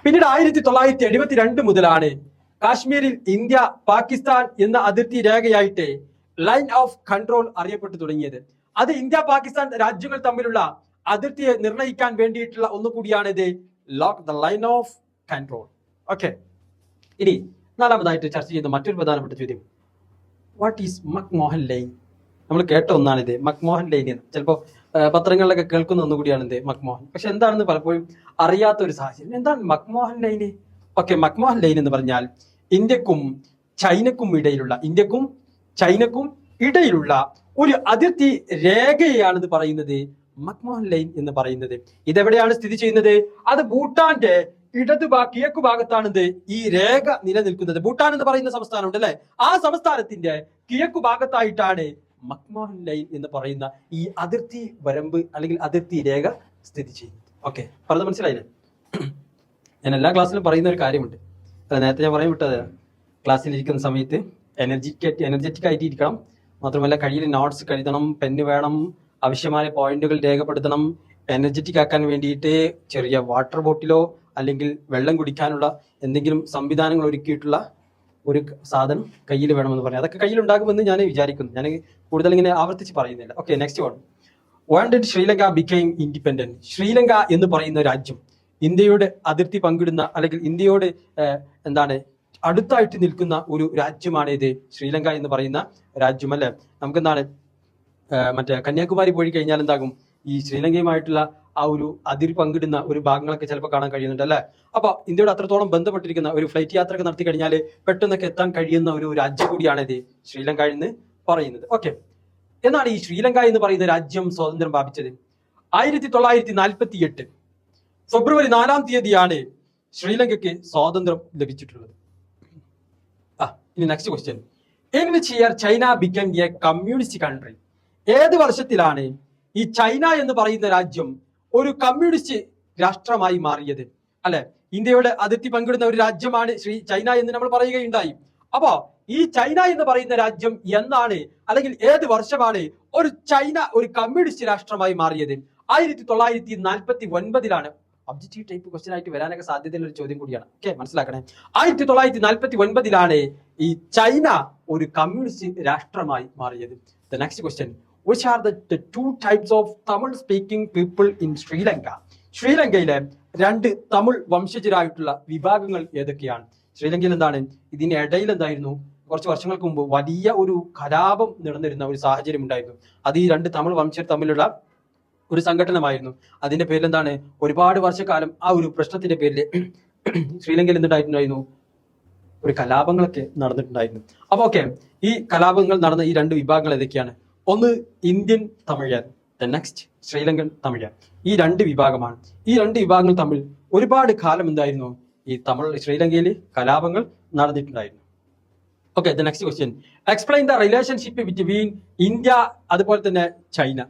പിന്നീട് 1972 മുതലാണ് കാശ്മീരിൽ ഇന്ത്യ പാകിസ്ഥാൻ എന്ന അതിർത്തി രേഖയായിട്ട് ലൈൻ ഓഫ് കൺട്രോൾ അറിയപ്പെട്ടു തുടങ്ങിയത്. അത് ഇന്ത്യ പാകിസ്ഥാൻ രാജ്യങ്ങൾ തമ്മിലുള്ള അതിർത്തിയെ നിർണ്ണയിക്കാൻ വേണ്ടിയിട്ടുള്ള ഒന്നുകൂടിയാണ് ഇത് lock, the line of control. Okay, ഇനി നാലാമതായിട്ട് ചർച്ച ചെയ്യുന്ന മറ്റൊരു പ്രധാനപ്പെട്ട ചോദ്യം, വാട്ട് ഈസ് മക്മോഹൻ ലൈൻ? നമ്മൾ കേട്ട ഒന്നാണിത് മക്മോഹൻ ലൈൻ എന്ന്. ചിലപ്പോൾ പത്രങ്ങളിലൊക്കെ കേൾക്കുന്ന ഒന്നുകൂടിയാണ് മക്മോഹൻ. പക്ഷെ എന്താണെന്ന് പലപ്പോഴും അറിയാത്ത ഒരു സാഹചര്യം. എന്താണ് McMahon line? Okay, McMahon line എന്ന് പറഞ്ഞാൽ ഇന്ത്യക്കും ചൈനക്കും ഇടയിലുള്ള ഒരു അതിർത്തി രേഖയാണ് പറയുന്നത് മക്മോഹൻ ലൈൻ എന്ന് പറയുന്നത്. ഇതെവിടെയാണ് സ്ഥിതി ചെയ്യുന്നത്? അത് ഭൂട്ടാന്റെ കിഴക്കു ഭാഗത്താണ് ഈ രേഖ നിലനിൽക്കുന്നത്. ഭൂട്ടാൻ എന്ന് പറയുന്ന സംസ്ഥാനം ഉണ്ടല്ലേ, ആ സംസ്ഥാനത്തിന്റെ കിഴക്കു ഭാഗത്തായിട്ടാണ് മക്മോഹൻ ലൈൻ എന്ന് പറയുന്ന ഈ അതിർത്തി വരമ്പ് അല്ലെങ്കിൽ അതിർത്തി രേഖ സ്ഥിതി ചെയ്യുന്നത്. ഓക്കെ, പറഞ്ഞത് മനസ്സിലായില്ലേ? ഞാൻ എല്ലാ ക്ലാസ്സിലും പറയുന്ന ഒരു കാര്യമുണ്ട്, നേരത്തെ ഞാൻ പറയാൻ വിട്ടത്, ക്ലാസ്സിൽ ഇരിക്കുന്ന സമയത്ത് എനർജറ്റിക് ആയിട്ട് ഇരിക്കണം. മാത്രമല്ല കയ്യിൽ നോട്ട്സ് കരുതണം, പെന്ന് വേണം, ആവശ്യമായ പോയിന്റുകൾ രേഖപ്പെടുത്തണം. എനർജറ്റിക് ആക്കാൻ വേണ്ടിയിട്ട് ചെറിയ വാട്ടർ ബോട്ടിലോ അല്ലെങ്കിൽ വെള്ളം കുടിക്കാനുള്ള എന്തെങ്കിലും സംവിധാനങ്ങൾ ഒരുക്കിയിട്ടുള്ള ഒരു സാധനം കയ്യിൽ വേണമെന്ന് പറഞ്ഞു. അതൊക്കെ കയ്യിലുണ്ടാകുമെന്ന് ഞാൻ വിചാരിക്കുന്നു. ഞാൻ കൂടുതൽ ഇങ്ങനെ ആവർത്തിച്ച് പറയുന്നില്ല. Okay, next one. When did Sri Lanka became independent? Sri Lanka എന്ന് പറയുന്ന രാജ്യം ഇന്ത്യയുടെ അതിർത്തി പങ്കിടുന്ന അല്ലെങ്കിൽ ഇന്ത്യയോട് അടുത്തായിട്ട് നിൽക്കുന്ന ഒരു രാജ്യമാണ് ഇത് ശ്രീലങ്ക എന്ന് പറയുന്ന രാജ്യം, അല്ലെ? നമുക്കെന്താണ് മറ്റേ കന്യാകുമാരി പോയി കഴിഞ്ഞാൽ എന്താകും, ഈ ശ്രീലങ്കയുമായിട്ടുള്ള ആ ഒരു അതിർത്തി പങ്കിടുന്ന ഒരു ഭാഗങ്ങളൊക്കെ ചിലപ്പോൾ കാണാൻ കഴിയുന്നുണ്ട്, അല്ലെ? അപ്പൊ ഇന്ത്യയോട് അത്രത്തോളം ബന്ധപ്പെട്ടിരിക്കുന്ന ഒരു ഫ്ലൈറ്റ് യാത്ര ഒക്കെ നടത്തി കഴിഞ്ഞാൽ പെട്ടെന്നൊക്കെ എത്താൻ കഴിയുന്ന ഒരു രാജ്യം കൂടിയാണ് ഇത് ശ്രീലങ്ക എന്ന് പറയുന്നത്. ഓക്കെ, എന്നാണ് ഈ ശ്രീലങ്ക എന്ന് പറയുന്ന രാജ്യം സ്വാതന്ത്ര്യം പ്രാപിച്ചത്? 1948 ഫെബ്രുവരി 4-ാം തീയതിയാണ് ശ്രീലങ്കയ്ക്ക് സ്വാതന്ത്ര്യം ലഭിച്ചിട്ടുള്ളത്. ഇനി next question, in which year China become A communist country? ഏത് വർഷത്തിലാണ് ഈ ചൈന എന്ന് പറയുന്ന രാജ്യം ഒരു കമ്മ്യൂണിസ്റ്റ് രാഷ്ട്രമായി മാറിയത്? അല്ലെ, ഇന്ത്യയുടെ അതിർത്തി പങ്കിടുന്ന ഒരു രാജ്യമാണ് ചൈന എന്ന് നമ്മൾ പറയുകയുണ്ടായി. അപ്പോ ഈ ചൈന എന്ന് പറയുന്ന രാജ്യം എന്നാണ് അല്ലെങ്കിൽ ഏത് വർഷമാണ് ഒരു ചൈന ഒരു കമ്മ്യൂണിസ്റ്റ് രാഷ്ട്രമായി മാറിയത്? 1949 ഒബ്ജക്റ്റീവ് ടൈപ്പ് ക്വസ്റ്റ്യൻ ആയിട്ട് വരാനൊക്കെ സാധ്യതയുള്ള ഒരു ചോദ്യം കൂടിയാണ്. ഓക്കെ, മനസ്സിലാക്കണേ. 1949 ഈ ചൈന ഒരു കമ്മ്യൂണിസ്റ്റ് രാഷ്ട്രമായി മാറിയത്. The next question, which are the two types of Tamil speaking people in Sri Lanka? ശ്രീലങ്കയിലെ 2 തമിഴ് വംശജരായിട്ടുള്ള വിഭാഗങ്ങൾ ഏതൊക്കെയാണ്? ശ്രീലങ്കയിൽ എന്താണ് ഇതിന്റെ ഇടയിൽ എന്തായിരുന്നു, കുറച്ച് വർഷങ്ങൾക്ക് മുമ്പ് വലിയ ഒരു കലാപം നടന്നിരുന്ന ഒരു സാഹചര്യം ഉണ്ടായിരുന്നു. അത് ഈ 2 തമിഴ് വംശജർ തമ്മിലുള്ള ഒരു സംഘടനമായിരുന്നു. അതിന്റെ പേരിൽ എന്താണ് ഒരുപാട് വർഷക്കാലം ആ ഒരു പ്രശ്നത്തിന്റെ പേരിൽ ശ്രീലങ്കയിൽ എന്തുണ്ടായിട്ടുണ്ടായിരുന്നു, ഒരു കലാപങ്ങളൊക്കെ നടന്നിട്ടുണ്ടായിരുന്നു. അപ്പൊ ഓക്കെ, ഈ കലാപങ്ങൾ നടന്ന ഈ 2 വിഭാഗങ്ങൾ ഏതൊക്കെയാണ്? ഒന്ന് ഇന്ത്യൻ തമിഴർ, നെക്സ്റ്റ് ശ്രീലങ്കൻ തമിഴർ. ഈ 2 വിഭാഗമാണ്. ഈ 2 വിഭാഗങ്ങൾ തമ്മിൽ ഒരുപാട് കാലം എന്തായിരുന്നു, ഈ ശ്രീലങ്കയിൽ കലാപങ്ങൾ നടന്നിട്ടുണ്ടായിരുന്നു. Okay, the next question, explain the relationship between India അതുപോലെ തന്നെ ചൈന.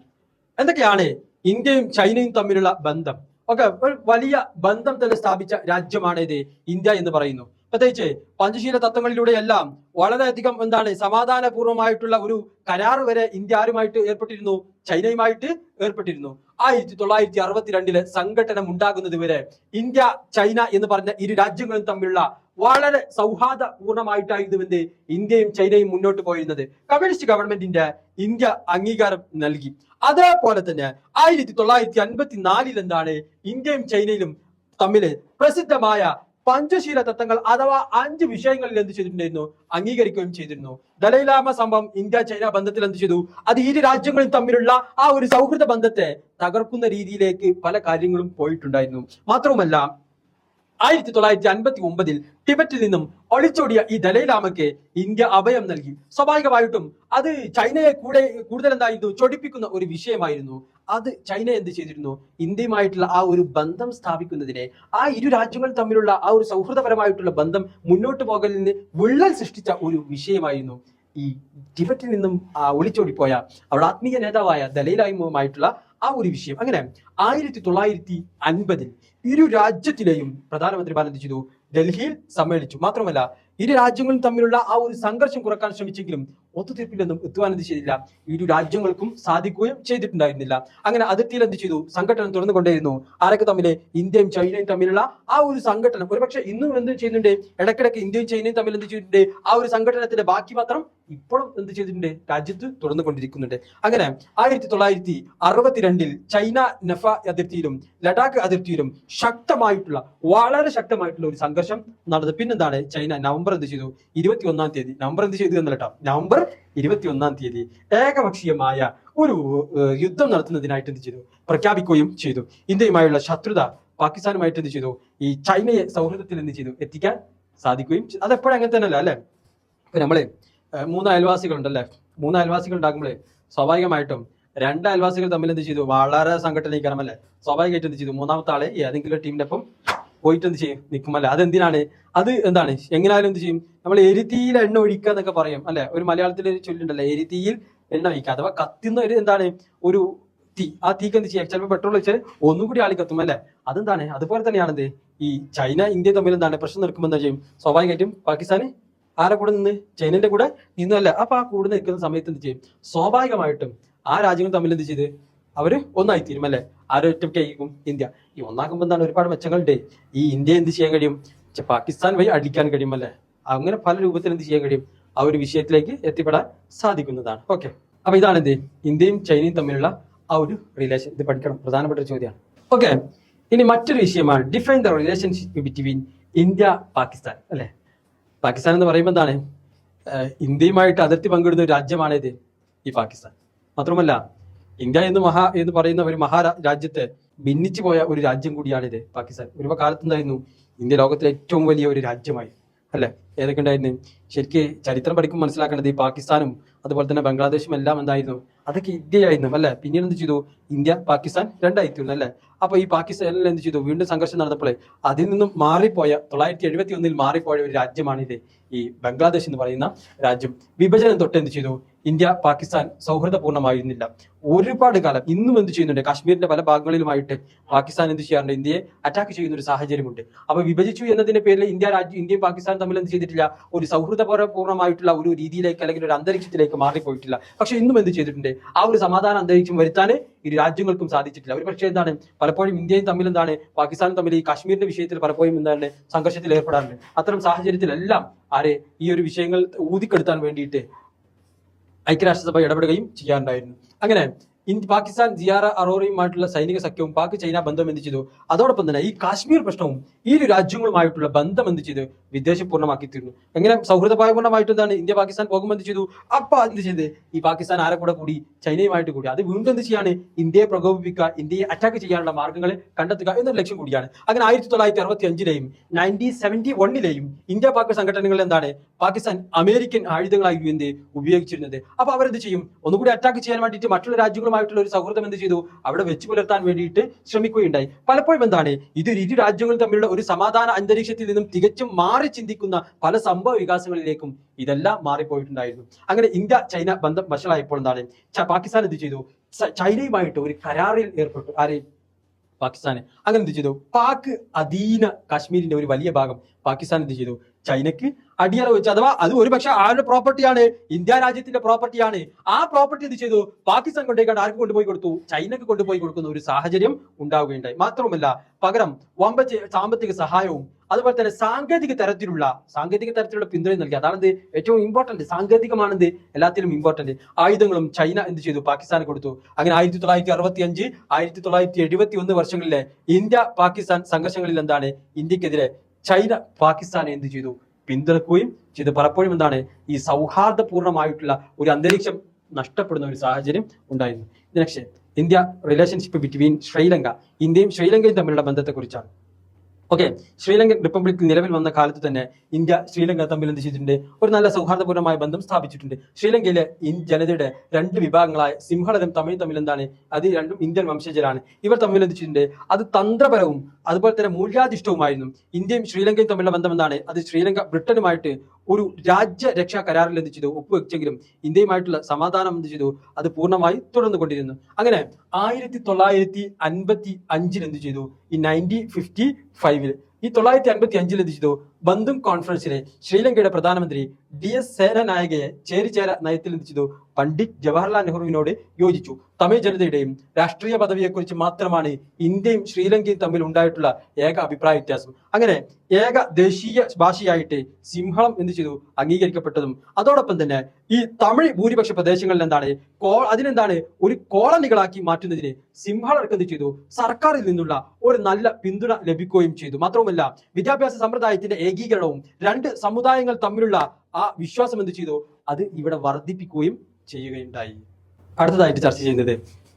എന്തൊക്കെയാണ് ഇന്ത്യയും ചൈനയും തമ്മിലുള്ള ബന്ധം? ഓക്കെ, ഒരു വലിയ ബന്ധം തന്നെ സ്ഥാപിച്ച രാജ്യമാണ് ഇത് ഇന്ത്യ എന്ന് പറയുന്നു. പ്രത്യേകിച്ച് പഞ്ചശീല തത്വങ്ങളിലൂടെയെല്ലാം വളരെയധികം സമാധാനപൂർവ്വമായിട്ടുള്ള ഒരു കരാർ വരെ ഇന്ത്യ ആരുമായിട്ട് ഏർപ്പെട്ടിരുന്നു, ചൈനയുമായിട്ട് ഏർപ്പെട്ടിരുന്നു. 1962 സംഘടനം ഉണ്ടാകുന്നത് വരെ ഇന്ത്യ ചൈന എന്ന് പറഞ്ഞ ഇരു രാജ്യങ്ങളും തമ്മിലുള്ള വളരെ സൗഹാർദ്ദപൂർണമായിട്ടായിരുന്നു ഇന്ത്യയും ചൈനയും മുന്നോട്ട് പോയിരുന്നത്. കമ്മ്യൂണിസ്റ്റ് ഗവൺമെന്റിന്റെ ഇന്ത്യ അംഗീകാരം നൽകി. അതേപോലെ തന്നെ 1954 ഇന്ത്യയും ചൈനയിലും തമ്മിൽ പ്രസിദ്ധമായ പഞ്ചശീല തത്വങ്ങൾ അഥവാ 5 വിഷയങ്ങളിൽ എന്ത് ചെയ്തിട്ടുണ്ടായിരുന്നു, അംഗീകരിക്കുകയും ചെയ്തിരുന്നു. ദലൈലാമ സംഭവം ഇന്ത്യ ചൈന ബന്ധത്തിൽ എന്ത് ചെയ്തു, അത് ഇരു രാജ്യങ്ങളും തമ്മിലുള്ള ആ ഒരു സൗഹൃദ ബന്ധത്തെ തകർക്കുന്ന രീതിയിലേക്ക് പല കാര്യങ്ങളും പോയിട്ടുണ്ടായിരുന്നു. മാത്രവുമല്ല 1959 ടിബറ്റിൽ നിന്നും ഒളിച്ചോടിയ ഈ ദലൈലാമയ്ക്ക് ഇന്ത്യ അഭയം നൽകി. സ്വാഭാവികമായിട്ടും അത് ചൈനയെ കൂടുതൽ ചൊടിപ്പിക്കുന്ന ഒരു വിഷയമായിരുന്നു. അത് ചൈന എന്ത് ചെയ്തിരുന്നു, ഇന്ത്യയുമായിട്ടുള്ള ആ ഒരു ബന്ധം സ്ഥാപിക്കുന്നതിനെ, ആ ഇരു രാജ്യങ്ങൾ തമ്മിലുള്ള ആ ഒരു സൗഹൃദപരമായിട്ടുള്ള ബന്ധം മുന്നോട്ട് പോകലിന് വിള്ളൽ സൃഷ്ടിച്ച ഒരു വിഷയമായിരുന്നു ഈ ടിബറ്റിൽ നിന്നും ഒളിച്ചോടിപ്പോയ അവരുടെ ആത്മീയ നേതാവായ ദലൈലാമയുമായിട്ടുള്ള ആ ഒരു വിഷയം. അങ്ങനെ 1950 ഇരു രാജ്യത്തിലെയും പ്രധാനമന്ത്രിമാർ എന്ത് ചെയ്തു? ഡൽഹിയിൽ സമ്മേളിച്ചു. മാത്രമല്ല ഇരു രാജ്യങ്ങളും തമ്മിലുള്ള ആ ഒരു സംഘർഷം കുറക്കാൻ ശ്രമിച്ചെങ്കിലും ഒത്തുതീർപ്പിലൊന്നും എത്തുവാൻ എന്ത് ചെയ്തില്ല, ഇരു രാജ്യങ്ങൾക്കും സാധിക്കുകയും ചെയ്തിട്ടുണ്ടായിരുന്നില്ല. അങ്ങനെ അതിർത്തിയിൽ എന്ത് ചെയ്തു? സംഘടന തുറന്നുകൊണ്ടേയിരുന്നു. ആരൊക്കെ തമ്മിൽ? ഇന്ത്യയും ചൈനയും തമ്മിലുള്ള ആ ഒരു സംഘടന. ഒരുപക്ഷെ ഇന്നും എന്ത് ചെയ്യുന്നുണ്ട്? ഇടയ്ക്കിടയ്ക്ക് ഇന്ത്യയും ചൈനയും തമ്മിൽ എന്ത് ചെയ്തിട്ടുണ്ട്? ആ ഒരു സംഘടനത്തിന്റെ ബാക്കി പത്രം ഇപ്പോഴും എന്ത് ചെയ്തിട്ടുണ്ട്? രാജ്യത്ത് തുറന്നുകൊണ്ടിരിക്കുന്നുണ്ട്. അങ്ങനെ 1962 ചൈന നഫ അതിർത്തിയിലും ലഡാക്ക് അതിർത്തിയിലും വളരെ ശക്തമായിട്ടുള്ള ഒരു സംഘർഷം നടന്നത്. പിന്നെന്താണ്? ചൈന നവംബർ എന്ത് ചെയ്തു? 21-ാം തീയതി നവംബർ എന്ത് ചെയ്തു എന്നല്ല കേട്ടോ, നവംബർ 21-ാം തീയതി ഏകപക്ഷീയമായ ഒരു യുദ്ധം നടത്തുന്നതിനായിട്ട് എന്ത് ചെയ്തു? പ്രഖ്യാപിക്കുകയും ചെയ്തു. ഇന്ത്യയുമായുള്ള ശത്രുത പാകിസ്ഥാനുമായിട്ട് എന്ത് ചെയ്തു? ഈ ചൈനയെ സൗഹൃദത്തിൽ എന്ത് ചെയ്തു? എത്തിക്കാൻ സാധിക്കുകയും ചെയ്തു. അതെപ്പോഴും അങ്ങനെ തന്നെയല്ല അല്ലെ? ഇപ്പൊ നമ്മള് 3 അയൽവാസികളുണ്ടല്ലേ? 3 അയൽവാസികൾ ഉണ്ടാകുമ്പോഴേ സ്വാഭാവികമായിട്ടും 2 അയൽവാസികൾ തമ്മിൽ എന്ത് ചെയ്തു? വളരെ സംഘടനയിക്കണം അല്ലെ? സ്വാഭാവികമായിട്ട് എന്ത് ചെയ്തു? മൂന്നാമത്തെ ആളെ ഏതെങ്കിലും ടീമിന്റെ ഒപ്പം പോയിട്ട് എന്ത് ചെയ്യും? നിൽക്കുമല്ലേ? അതെന്തിനാണ്? അത് എന്താണ്? എങ്ങനെയാലും എന്ത് ചെയ്യും? നമ്മൾ എരിതീയിൽ എണ്ണ ഒഴിക്കുക എന്നൊക്കെ പറയും അല്ലെ? ഒരു മലയാളത്തിൽ ചൊല്ലുണ്ടല്ലോ, എരിതീയിൽ എണ്ണ ഒഴിക്കുക. അഥവാ കത്തുന്ന ഒരു എന്താണ്? ഒരു തീ. ആ തീക്ക് എന്ത് ചെയ്യാം? ചിലപ്പോൾ പെട്രോൾ വെച്ചാൽ ഒന്നും കൂടി ആളി കത്തും അല്ലെ? അതെന്താണ്? അതുപോലെ തന്നെയാണെന്ത് ഈ ചൈന ഇന്ത്യ തമ്മിൽ എന്താണ് പ്രശ്നം നിൽക്കുമ്പോൾ എന്താ ചെയ്യും? സ്വാഭാവികമായിട്ടും പാകിസ്ഥാന് ആരെ കൂടെ നിന്ന്? ചൈനന്റെ കൂടെ നിന്നല്ല. അപ്പൊ ആ കൂടെ നിൽക്കുന്ന സമയത്ത് എന്ത് ചെയ്യും? സ്വാഭാവികമായിട്ടും ആ രാജ്യങ്ങൾ തമ്മിൽ എന്ത് ചെയ്ത് അവര് ഒന്നായിത്തീരും അല്ലെ? ആരൊറ്റയ്ക്കും ഇന്ത്യ. ഈ ഒന്നാക്കുമ്പോൾ എന്താണ്? ഒരുപാട് മെച്ചങ്ങളുണ്ട്. ഈ ഇന്ത്യ എന്ത് ചെയ്യാൻ കഴിയും? പാകിസ്ഥാൻ വഴി അടിക്കാൻ കഴിയും അല്ലെ? അങ്ങനെ പല രൂപത്തിൽ എന്ത് ചെയ്യാൻ കഴിയും? ആ ഒരു വിഷയത്തിലേക്ക് എത്തിപ്പെടാൻ സാധിക്കുന്നതാണ്. ഓക്കെ, അപ്പൊ ഇതാണ് എന്ത് ഇന്ത്യയും ചൈനയും തമ്മിലുള്ള ആ ഒരു റിലേഷൻ. ഇത് പഠിക്കണം, പ്രധാനപ്പെട്ട ഒരു ചോദ്യമാണ്. ഓക്കെ, ഇനി മറ്റൊരു വിഷയമാണ് define the relationship between India Pakistan അല്ലെ? പാകിസ്ഥാൻ എന്ന് പറയുമ്പോൾ എന്താണ്? ഇന്ത്യയുമായിട്ട് അതിർത്തി പങ്കിടുന്ന ഒരു രാജ്യമാണ് ഇത് ഈ പാകിസ്ഥാൻ. മാത്രമല്ല ഇന്ത്യ എന്ന് പറയുന്ന ഒരു മഹാരാജ്യത്തെ ഭിന്നിച്ചു പോയ ഒരു രാജ്യം കൂടിയാണിത് പാകിസ്ഥാൻ. ഒരു കാലത്ത് എന്തായിരുന്നു? ഇന്ത്യ ലോകത്തിലെ ഏറ്റവും വലിയ ഒരു രാജ്യമായി അല്ലെ? ഏതൊക്കെ ഉണ്ടായിരുന്നു? ശരിക്ക് ചരിത്രം പഠിക്കുമ്പോൾ മനസ്സിലാക്കേണ്ടത് ഈ പാകിസ്ഥാനും അതുപോലെ തന്നെ ബംഗ്ലാദേശും എല്ലാം എന്തായിരുന്നു? അതൊക്കെ ഇന്ത്യയായിരുന്നു അല്ലെ? പിന്നീട് എന്ത് ചെയ്തു? ഇന്ത്യ പാകിസ്ഥാൻ രണ്ടായിത്തീർന്നു അല്ലെ? അപ്പൊ ഈ പാകിസ്ഥാനിൽ എന്ത് ചെയ്തു? വീണ്ടും സംഘർഷം നടന്നപ്പോഴേ അതിൽ നിന്നും മാറിപ്പോയ 1971 മാറിപ്പോയ ഒരു രാജ്യമാണിത് ഈ ബംഗ്ലാദേശ് എന്ന് പറയുന്ന രാജ്യം. വിഭജനം തൊട്ട് എന്ത് ചെയ്തു? ഇന്ത്യ പാകിസ്ഥാൻ സൗഹൃദപൂർണ്ണമായിരുന്നില്ല. ഒരുപാട് കാലം ഇന്നും എന്ത് ചെയ്യുന്നുണ്ട്? കാശ്മീരിന്റെ പല ഭാഗങ്ങളിലുമായിട്ട് പാകിസ്ഥാൻ എന്ത് ചെയ്യാറുണ്ട്? ഇന്ത്യയെ അറ്റാക്ക് ചെയ്യുന്ന ഒരു സാഹചര്യമുണ്ട്. അപ്പൊ വിഭജിച്ചു എന്നതിന്റെ പേരിൽ ഇന്ത്യയും പാകിസ്ഥാനും തമ്മിൽ എന്ത് ചെയ്തിട്ടില്ല? ഒരു സൗഹൃദപൂർണ്ണമായിട്ടുള്ള ഒരു രീതിയിലേക്ക് അല്ലെങ്കിൽ ഒരു അന്തരീക്ഷത്തിലേക്ക് മാറിപ്പോയിട്ടില്ല. പക്ഷെ ഇന്നും എന്ത് ചെയ്തിട്ടുണ്ട്? ആ ഒരു സമാധാന അന്തരീക്ഷം വരുത്താൻ ഇരു രാജ്യങ്ങൾക്കും സാധിച്ചിട്ടില്ല. ഒരു പക്ഷേ എന്താണ്? പലപ്പോഴും ഇന്ത്യയും തമ്മിൽ എന്താണ്? പാകിസ്ഥാനും തമ്മിൽ ഈ കാശ്മീരിന്റെ വിഷയത്തിൽ പലപ്പോഴും എന്താണ്? സംഘർഷത്തിൽ ഏർപ്പെടാറുണ്ട്. അത്തരം സാഹചര്യത്തിലെല്ലാം ഈ ഒരു വിഷയങ്ങൾ ഊതിക്കെടുത്താൻ വേണ്ടിയിട്ട് ഐക്യരാഷ്ട്രസഭ ഇടപെടുകയും ചെയ്യാറുണ്ടായിരുന്നു. അങ്ങനെ പാകിസ്ഥാൻ സിയാറ അറോറയുമായിട്ടുള്ള സൈനിക സഖ്യവും പാക് ചൈന ബന്ധം എന്ത് ചെയ്തു? അതോടൊപ്പം തന്നെ ഈ കാശ്മീർ പ്രശ്നവും ഈ ഒരു രാജ്യങ്ങളുമായിട്ടുള്ള ബന്ധം എന്ത് ചെയ്ത് വിദ്വേഷപൂർണ്ണമാക്കി തീർന്നു. എങ്ങനെ സൗഹൃദപരമായിട്ട് എന്താണ് ഇന്ത്യ പാകിസ്ഥാൻ പോകുമ്പോൾ എന്ത് ചെയ്തു? അപ്പൊ എന്ത് ചെയ്ത് ഈ പാകിസ്ഥാൻ ആരെ കൂടെ കൂടി? ചൈനയുമായിട്ട് കൂടി. അത് വീണ്ടും എന്ത് ചെയ്യാണ്? ഇന്ത്യയെ പ്രകോപിപ്പിക്കുക, ഇന്ത്യയെ അറ്റാക്ക് ചെയ്യാനുള്ള മാർഗങ്ങളെ കണ്ടെത്തുക എന്നൊരു ലക്ഷ്യം കൂടിയാണ്. അങ്ങനെ 1965 1971 ഇന്ത്യ പാക് സംഘടനകൾ എന്താണ്? പാകിസ്ഥാൻ അമേരിക്കൻ ആയുധങ്ങളായിരുന്നു എന്ത് ഉപയോഗിച്ചിരുന്നത്. അപ്പൊ അവരെന്ത് ചെയ്യും? ഒന്നുകൂടി അറ്റാക്ക് ചെയ്യാൻ വേണ്ടിയിട്ട് മറ്റുള്ള രാജ്യങ്ങളുമായിട്ടുള്ള ഒരു സൗഹൃദം എന്ത് ചെയ്തു? അവിടെ വെച്ച് പുലർത്താൻ വേണ്ടിയിട്ട് ശ്രമിക്കുകയുണ്ടായി. പലപ്പോഴും എന്താണ്? ഇത് ഇരു രാജ്യങ്ങൾ തമ്മിലുള്ള ഒരു സമാധാന അന്തരീക്ഷത്തിൽ നിന്നും തികച്ചും മാറി ചിന്തിക്കുന്ന പല സംഭവ വികാസങ്ങളിലേക്കും ഇതെല്ലാം മാറിപ്പോയിട്ടുണ്ടായിരുന്നു. അങ്ങനെ ഇന്ത്യ ചൈന ബന്ധം വഷളായപ്പോൾ എന്താണ്? പാകിസ്ഥാൻ എന്ത് ചെയ്തു? ചൈനയുമായിട്ട് ഒരു കരാറിൽ ഏർപ്പെട്ടു. പാകിസ്ഥാന്. അങ്ങനെ എന്ത് ചെയ്തു? പാക് അധീന കാശ്മീരിന്റെ ഒരു വലിയ ഭാഗം പാകിസ്ഥാൻ എന്ത് ചെയ്തു? ചൈനക്ക് അടിയറ വെച്ചു. അഥവാ അത് ഒരുപക്ഷെ ആരുടെ പ്രോപ്പർട്ടിയാണ്? ഇന്ത്യ രാജ്യത്തിന്റെ പ്രോപ്പർട്ടിയാണ്. ആ പ്രോപ്പർട്ടി എന്ത് ചെയ്തു? പാകിസ്ഥാൻ കൊണ്ടുപോയി ആർക്ക് കൊണ്ടുപോയി കൊടുത്തു? ചൈനക്ക് കൊണ്ടുപോയി കൊടുക്കുന്ന ഒരു സാഹചര്യം ഉണ്ടാവുകയുണ്ടായി. മാത്രമല്ല പകരം വമ്പ സാമ്പത്തിക സഹായവും അതുപോലെ തന്നെ സാങ്കേതിക തരത്തിലുള്ള പിന്തുണ നൽകി. അതാണെന്ത് ഏറ്റവും ഇമ്പോർട്ടന്റ്. സാങ്കേതികമാണെന്ത് എല്ലാത്തിലും ഇമ്പോർട്ടന്റ്. ആയുധങ്ങളും ചൈന എന്ത് ചെയ്തു? പാകിസ്ഥാന് കൊടുത്തു. അങ്ങനെ 1965 1971 വർഷങ്ങളിലെ ഇന്ത്യ പാകിസ്ഥാൻ സംഘർഷങ്ങളിൽ എന്താണ്? ഇന്ത്യക്കെതിരെ ചൈന പാകിസ്ഥാനെ എന്ത് ചെയ്തു? പിന്തുണക്കുകയും ചെയ്തു. പലപ്പോഴും എന്താണ്? ഈ സൗഹാർദ്ദപൂർണ്ണമായിട്ടുള്ള ഒരു അന്തരീക്ഷം നഷ്ടപ്പെടുന്ന ഒരു സാഹചര്യം ഉണ്ടായിരുന്നു. Next, India relationship between Sri Lanka. ഇന്ത്യയും ശ്രീലങ്കയും തമ്മിലുള്ള ബന്ധത്തെക്കുറിച്ചാണ്. ഓക്കെ, ശ്രീലങ്കൻ റിപ്പബ്ലിക് നിലവിൽ വന്ന കാലത്ത് തന്നെ ഇന്ത്യ ശ്രീലങ്ക തമ്മിൽ എന്ത് ചെയ്തിട്ടുണ്ട്? ഒരു നല്ല സൗഹാർദ്ദപൂർണ്ണമായ ബന്ധം സ്ഥാപിച്ചിട്ടുണ്ട്. ശ്രീലങ്കയിലെ ജനതയുടെ 2 വിഭാഗങ്ങളായ സിംഹളരും തമിഴും തമ്മിൽ എന്താണ്? അത് രണ്ടും ഇന്ത്യൻ വംശജരാണ്. ഇവർ തമ്മിൽ എന്ത് ചെയ്തിട്ടുണ്ട്? അത് തന്ത്രപരവും അതുപോലെ തന്നെ മൂല്യാധിഷ്ഠവുമായിരുന്നു. ഇന്ത്യയും ശ്രീലങ്കയും തമ്മിലുള്ള ബന്ധം എന്താണ്? അത് ശ്രീലങ്ക ബ്രിട്ടനുമായിട്ട് ഒരു രാജ്യരക്ഷാ കരാറിൽ എന്ത് ചെയ്തു ഒപ്പുവെച്ചെങ്കിലും ഇന്ത്യയുമായിട്ടുള്ള സമാധാനം എന്ത് ചെയ്തു അത് പൂർണ്ണമായി തുടർന്നു കൊണ്ടിരുന്നു. അങ്ങനെ 1955 എന്ത് ചെയ്തു ഈ 1955 ഈ 1955 എന്ത് ചെയ്തു ബന്ധും കോൺഫറൻസിലെ ശ്രീലങ്കയുടെ പ്രധാനമന്ത്രി DS സേനനായകയെ ചേരിചേര നയത്തിൽ എന്ത് ചെയ്തു പണ്ഡിറ്റ് ജവഹർലാൽ നെഹ്റുവിനോട് യോജിച്ചു. തമിഴ് ജനതയുടെയും രാഷ്ട്രീയ പദവിയെക്കുറിച്ച് മാത്രമാണ് ഇന്ത്യയും ശ്രീലങ്കയും തമ്മിൽ ഉണ്ടായിട്ടുള്ള ഏക അഭിപ്രായ വ്യത്യാസം. അങ്ങനെ ഏക ദേശീയ ഭാഷയായിട്ട് സിംഹളം എന്ത് ചെയ്തു അംഗീകരിക്കപ്പെട്ടതും അതോടൊപ്പം തന്നെ ഈ തമിഴ് ഭൂരിപക്ഷ പ്രദേശങ്ങളിൽ എന്താണ് അതിനെന്താണ് ഒരു കോളനികളാക്കി മാറ്റുന്നതിന് സിംഹളർക്ക് എന്ത് ചെയ്തു സർക്കാരിൽ നിന്നുള്ള ഒരു നല്ല പിന്തുണ ലഭിക്കുകയും ചെയ്തു. മാത്രവുമല്ല വിദ്യാഭ്യാസ സമ്പ്രദായത്തിന്റെ ഏകീകരണവും രണ്ട് സമുദായങ്ങൾ തമ്മിലുള്ള ആ വിശ്വാസം എന്ത് ചെയ്തു അത് ഇവിടെ വർദ്ധിപ്പിക്കുകയും ചെയ്യുകയുണ്ടായി. അടുത്തതായിട്ട് ചർച്ച ചെയ്യുന്നത്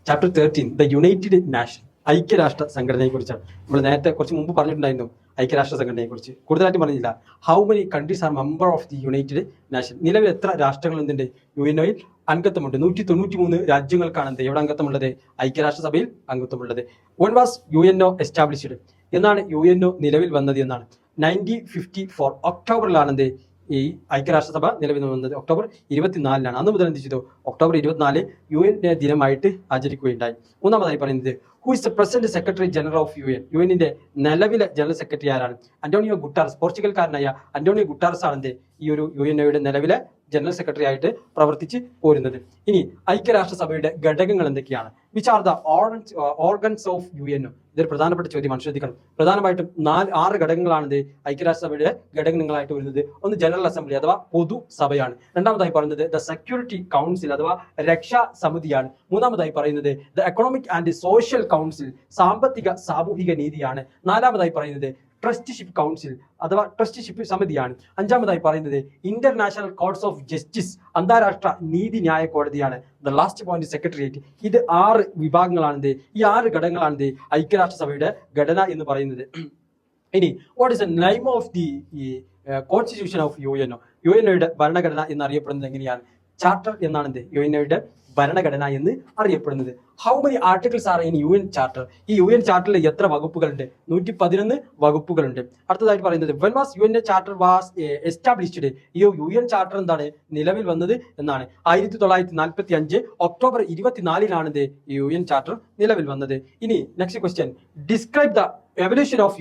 ചാപ്റ്റർ 13 ദ യുണൈറ്റഡ് നാഷൻ ഐക്യരാഷ്ട്ര സംഘടനയെ കുറിച്ചാണ്. നമ്മൾ നേരത്തെ കുറച്ച് മുമ്പ് പറഞ്ഞിട്ടുണ്ടായിരുന്നു ഐക്യരാഷ്ട്ര സംഘടനയെ കുറിച്ച്, കൂടുതലായിട്ട് പറഞ്ഞില്ല. How many countries are member of the United nation? നിലവിൽ എത്ര രാഷ്ട്രങ്ങൾ എന്തുണ്ട് UNOയിൽ അംഗത്വമുണ്ട്? 193 രാജ്യങ്ങൾക്കാണ് എന്ത് എവിടെ അംഗത്വമുള്ളത്? ഐക്യരാഷ്ട്രസഭയിൽ അംഗത്വമുള്ളത്. when was UNO established? എന്നാണ് UNO നിലവിൽ വന്നത് എന്നാണ് 1954 ഒക്ടോബറിലാണ് എന്ത് ഈ ഐക്യരാഷ്ട്രസഭ നിലവിൽ വന്നത്. ഒക്ടോബർ 24 അന്ന് മുതൽ എന്ത് ചെയ്തു ഒക്ടോബർ 24 UN ദിനമായിട്ട് ആചരിക്കുകയുണ്ടായി. മൂന്നാമതായി പറയുന്നത് who is the present secretary general of യുഎന്നിന്റെ നിലവിലെ ജനറൽ സെക്രട്ടറി ആരാണ്? Antonio Guterres. പോർച്ചുഗൽക്കാരനായ അന്റോണിയോ ഗുട്ടാറസ് ആണ് ഈ ഒരു UNOയുടെ നിലവിലെ ജനറൽ സെക്രട്ടറി ആയിട്ട് പ്രവർത്തിച്ച് പോരുന്നത്. ഇനി ഐക്യരാഷ്ട്രസഭയുടെ ഘടകങ്ങൾ എന്തൊക്കെയാണ്? Which are the organs of UNO? ഇതൊരു പ്രധാനപ്പെട്ട ചോദ്യമാണ്, ശ്രദ്ധിക്കണം. പ്രധാനമായിട്ടും 6 ഘടകങ്ങളാണ് ഐക്യരാഷ്ട്രസഭയുടെ ഘടകങ്ങളായിട്ട് വരുന്നത്. ഒന്ന് ജനറൽ അസംബ്ലി അഥവാ പൊതുസഭയാണ്. രണ്ടാമതായി പറയുന്നത് ദ സെക്യൂരിറ്റി കൗൺസിൽ അഥവാ രക്ഷാ സമിതിയാണ്. മൂന്നാമതായി പറയുന്നത് the economic and social council സാമ്പത്തിക സാമൂഹിക നീതിയാണ്. നാലാമതായി പറയുന്നത് ട്രസ്റ്റിഷിപ്പ് കൗൺസിൽ അഥവാ ട്രസ്റ്റിഷിപ്പ് സമിതിയാണ്. അഞ്ചാമതായി പറയുന്നത് ഇന്റർനാഷണൽ കോർട്സ് ഓഫ് ജസ്റ്റിസ് അന്താരാഷ്ട്ര നീതിന്യായ കോടതിയാണ്. The last point secretariat. ഇത് 6 വിഭാഗങ്ങളാണിത്, ഈ 6 ഘടകങ്ങളാണിത് ഐക്യരാഷ്ട്രസഭയുടെ ഘടന എന്ന് പറയുന്നത്. ഇനി what is the name of the constitution of UNOയുടെ ഭരണഘടന എന്നറിയപ്പെടുന്നത് എങ്ങനെയാണ്? ചാർട്ടർ എന്നാണ് എന്ത് UNOയുടെ ഭരണഘടന എന്ന് അറിയപ്പെടുന്നത്. How many articles are in UN charter? ഈ UN ചാർട്ടറിൽ എത്ര വകുപ്പുകളുണ്ട്? 111 വകുപ്പുകളുണ്ട്. അടുത്തതായിട്ട് പറയുന്നത് when was UN charter was established? ഈ UN ചാർട്ടർ എന്താണ് നിലവിൽ വന്നത് എന്നാണ് 1945 ഒക്ടോബർ 24 ഈ UN ചാർട്ടർ നിലവിൽ വന്നത്. ഇനി next question, describe the evolution of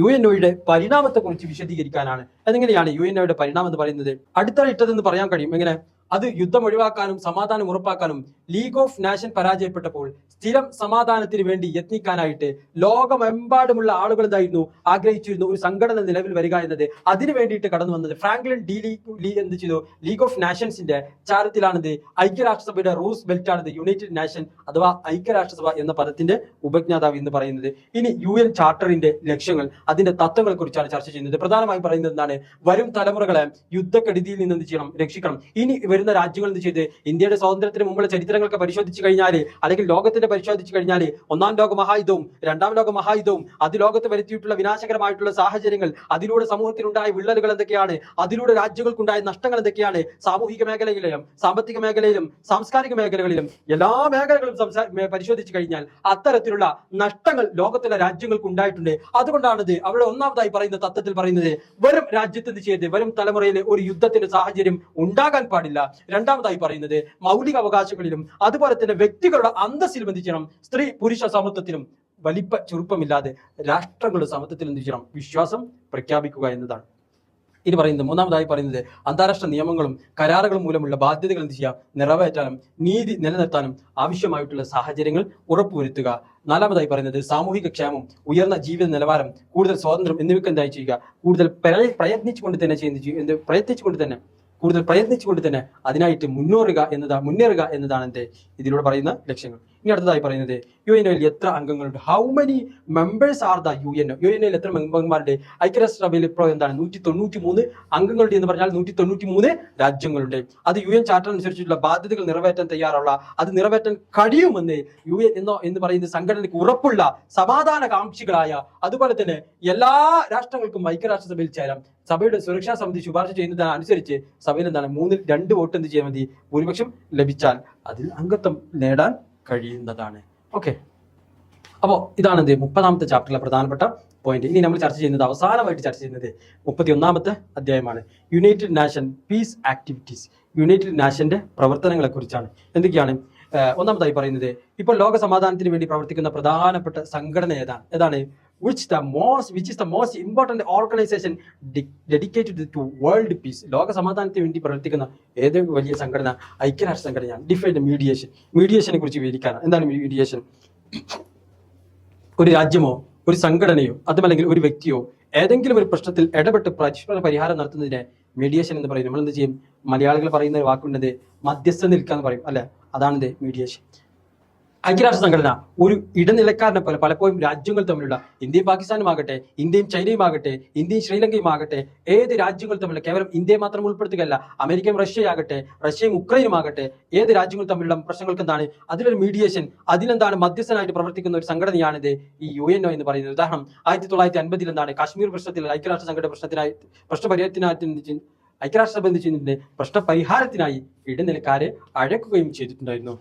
UNOയുടെ പരിണാമത്തെ കുറിച്ച് വിശദീകരിക്കാനാണ്. അതെങ്ങനെയാണ് UNOയുടെ പരിണാമം എന്ന് പറയുന്നത്? അടിത്തറയിട്ടതെന്ന് പറയാൻ കഴിയും. എങ്ങനെ? അത് യുദ്ധം ഒഴിവാക്കാനും സമാധാനം ഉറപ്പാക്കാനും ലീഗ് ഓഫ് നാഷൻ പരാജയപ്പെട്ടപ്പോൾ സ്ഥിരം സമാധാനത്തിന് വേണ്ടി യത്നിക്കാനായിട്ട് ലോകമെമ്പാടുമുള്ള ആളുകൾ എന്തായിരുന്നു ആഗ്രഹിച്ചിരുന്നു ഒരു സംഘടന നിലവിൽ വരിക എന്നത്. അതിനു വേണ്ടിയിട്ട് കടന്നു വന്നത് ഫ്രാങ്ക്ലിൻ ഡി എന്ത് ചെയ്തു ലീഗ് ഓഫ് നാഷൻസിന്റെ ചാരത്തിലാണിത് ഐക്യരാഷ്ട്രസഭയുടെ റൂസ് ബെൽറ്റ് ആണിത് യുണൈറ്റഡ് നാഷൻ അഥവാ ഐക്യരാഷ്ട്രസഭ എന്ന പദത്തിന്റെ ഉപജ്ഞാതാവ് എന്ന് പറയുന്നത്. ഇനി UN ചാർട്ടറിന്റെ ലക്ഷ്യങ്ങൾ അതിന്റെ തത്വങ്ങളെ കുറിച്ചാണ് ചർച്ച ചെയ്യുന്നത്. പ്രധാനമായും പറയുന്നത് എന്താണ്? വരും തലമുറകളെ യുദ്ധക്കെടുതിയിൽ നിന്ന് എന്ത് ചെയ്യണം? രക്ഷിക്കണം. ഇനി വരുന്ന രാജ്യങ്ങൾ എന്ത് ചെയ്ത് ഇന്ത്യയുടെ സ്വാതന്ത്ര്യത്തിന് മുമ്പുള്ള ചരിത്രങ്ങളൊക്കെ പരിശോധിച്ച് കഴിഞ്ഞാൽ അല്ലെങ്കിൽ ലോകത്തിന്റെ പരിശോധിച്ച് കഴിഞ്ഞാൽ 1-ാം ലോക മഹായുദ്ധവും 2-ാം ലോക മഹായുദ്ധവും അത് ലോകത്ത് വരുത്തിയിട്ടുള്ള വിനാശകരമായിട്ടുള്ള സാഹചര്യങ്ങൾ, അതിലൂടെ സമൂഹത്തിനുണ്ടായ വിള്ളലുകൾ എന്തൊക്കെയാണ്, അതിലൂടെ രാജ്യങ്ങൾക്കുണ്ടായ നഷ്ടങ്ങൾ എന്തൊക്കെയാണ്, സാമൂഹിക മേഖലയിലും സാമ്പത്തിക മേഖലയിലും സാംസ്കാരിക മേഖലകളിലും എല്ലാ മേഖലകളും പരിശോധിച്ച് കഴിഞ്ഞാൽ അത്തരത്തിലുള്ള നഷ്ടങ്ങൾ ലോകത്തിലെ രാജ്യങ്ങൾക്ക് ഉണ്ടായിട്ടുണ്ട്. അതുകൊണ്ടാണിത് അവിടെ ഒന്നാമതായി പറയുന്ന തത്വത്തിൽ പറയുന്നത് വരും രാജ്യത്ത് എന്ത് ചെയ്ത് വരും തലമുറയിൽ ഒരു യുദ്ധത്തിന്റെ സാഹചര്യം ഉണ്ടാകാൻ പാടില്ല. രണ്ടാമതായി പറയുന്നത് മൗലിക അവകാശങ്ങളിലും അതുപോലെ തന്നെ വ്യക്തികളുടെ അന്തസ്സിലും എന്ത് ചെയ്യണം? സ്ത്രീ പുരുഷ സമത്വത്തിലും വലിപ്പ ചെറുപ്പമില്ലാതെ രാഷ്ട്രങ്ങളുടെ സമത്വത്തിൽ എന്ത് ചെയ്യണം? വിശ്വാസം പ്രഖ്യാപിക്കുക എന്നതാണ്. ഇത് പറയുന്നത് മൂന്നാമതായി പറയുന്നത് അന്താരാഷ്ട്ര നിയമങ്ങളും കരാറുകളും മൂലമുള്ള ബാധ്യതകൾ എന്ത് ചെയ്യാം? നിറവേറ്റാനും നീതി നിലനിർത്താനും ആവശ്യമായിട്ടുള്ള സാഹചര്യങ്ങൾ ഉറപ്പുവരുത്തുക. നാലാമതായി പറയുന്നത് സാമൂഹിക ക്ഷേമം, ഉയർന്ന ജീവിത നിലവാരം, കൂടുതൽ സ്വാതന്ത്ര്യം എന്നിവയ്ക്ക് എന്തായി ചെയ്യുക? കൂടുതൽ പ്രയത്നിച്ചുകൊണ്ട് തന്നെ അതിനായിട്ട് മുന്നേറുക എന്നതാണ് എന്റെ ഇതിലൂടെ പറയുന്ന ലക്ഷ്യങ്ങൾ. ഇനി അടുത്തതായി പറയുന്നത് UNOയിൽ എത്ര അംഗങ്ങളുണ്ട്? How many members are the UNOയിൽ എത്ര മെമ്പർമാരുടെ? ഐക്യരാഷ്ട്രസഭയിൽ ഇപ്പോൾ എന്താണ് 193 അംഗങ്ങളുണ്ട് എന്ന് പറഞ്ഞാൽ 193 രാജ്യങ്ങളുണ്ട്. അത് UN ചാർട്ടർ അനുസരിച്ചുള്ള ബാധ്യതകൾ നിറവേറ്റാൻ തയ്യാറുള്ള, അത് നിറവേറ്റാൻ കഴിയുമെന്ന് UN എന്ന് പറയുന്ന സംഘടനയ്ക്ക് ഉറപ്പുള്ള സമാധാനകാംക്ഷികളായ അതുപോലെ തന്നെ എല്ലാ രാഷ്ട്രങ്ങൾക്കും ഐക്യരാഷ്ട്രസഭയിൽ ചേരാം. സഭയുടെ സുരക്ഷാ സമിതി ശുപാർശ ചെയ്യുന്നതിന് അനുസരിച്ച് സഭയിൽ എന്താണ് 3/2 വോട്ട് എന്ത് ചെയ്യാൻ മതി? ഭൂരിപക്ഷം ലഭിച്ചാൽ അതിൽ അംഗത്വം നേടാൻ കഴിയുന്നതാണ്. ഓക്കെ, അപ്പോൾ ഇതാണ് എന്ത് 30ാമത്തെ ചാപ്റ്ററിലെ പ്രധാനപ്പെട്ട പോയിന്റ്. ഇനി നമ്മൾ ചർച്ച ചെയ്യുന്നത് അവസാനമായിട്ട് ചർച്ച ചെയ്യുന്നത് 31ാമത്തെ അധ്യായമാണ്. United nation peace activities. United നാഷന്റെ പ്രവർത്തനങ്ങളെ കുറിച്ചാണ്. എന്തൊക്കെയാണ്? ഒന്നാമതായി പറയുന്നത്, ഇപ്പോൾ ലോക സമാധാനത്തിന് വേണ്ടി പ്രവർത്തിക്കുന്ന പ്രധാനപ്പെട്ട സംഘടന ഏതാണ്? which is the most important organization dedicated to world peace. ലോക സമാധാനത്തിന് വേണ്ടി പ്രവർത്തിക്കുന്ന ഏതൊരു വലിയ സംഘടന ഐക്യരാഷ്ട്ര സംഘടനയാണ്. ഡിഫൈൻ മീഡിയേഷനെ കുറിച്ച് വിവരിക്കാനാണ്. എന്താണ് മീഡിയേഷൻ? ഒരു രാജ്യമോ ഒരു സംഘടനയോ അതുമല്ലെങ്കിൽ ഒരു വ്യക്തിയോ ഏതെങ്കിലും ഒരു പ്രശ്നത്തിൽ ഇടപെട്ട് പരസ്പര പരിഹാരം നടത്തുന്നതിനെ മീഡിയേഷൻ എന്ന് പറയും. നമ്മൾ എന്ത് ചെയ്യും? മലയാളികൾ പറയുന്ന ഒരു വാക്കുണ്ടത് മധ്യസ്ഥ നിൽക്കാന്ന് പറയും അല്ലെ? അതാണിത് മീഡിയേഷൻ. ഐക്യരാഷ്ട്ര സംഘടന ഒരു ഇടനിലക്കാരനെ പോലെ പലപ്പോഴും രാജ്യങ്ങൾ തമ്മിലുള്ള ഇന്ത്യയും പാകിസ്ഥാനും ആകട്ടെ, ഇന്ത്യയും ചൈനയും ആകട്ടെ, ഇന്ത്യയും ശ്രീലങ്കയും ആകട്ടെ, ഏത് രാജ്യങ്ങൾ തമ്മിലുള്ള, കേവലം ഇന്ത്യയെ മാത്രം ഉൾപ്പെടുത്തുകയല്ല, അമേരിക്കയും റഷ്യയാകട്ടെ, റഷ്യയും ഉക്രൈനും ആകട്ടെ, ഏത് രാജ്യങ്ങൾ തമ്മിലുള്ള പ്രശ്നങ്ങൾക്ക് എന്താണ് അതിലൊരു മീഡിയേഷൻ, അതിലെന്താണ് മധ്യസ്ഥനായിട്ട് പ്രവർത്തിക്കുന്ന ഒരു സംഘടനയാണിത് ഈ UNO എന്ന് പറയുന്നത്. ഉദാഹരണം 1950 എന്താണ് കാശ്മീർ പ്രശ്നത്തിൽ ഐക്യരാഷ്ട്ര സംഘടന ഐക്യരാഷ്ട്ര ബന്ധിച്ചതിന്റെ പ്രശ്നപരിഹാരത്തിനായി ഇടനിലക്കാരെ അഴക്കുകയും ചെയ്തിട്ടുണ്ടായിരുന്നു.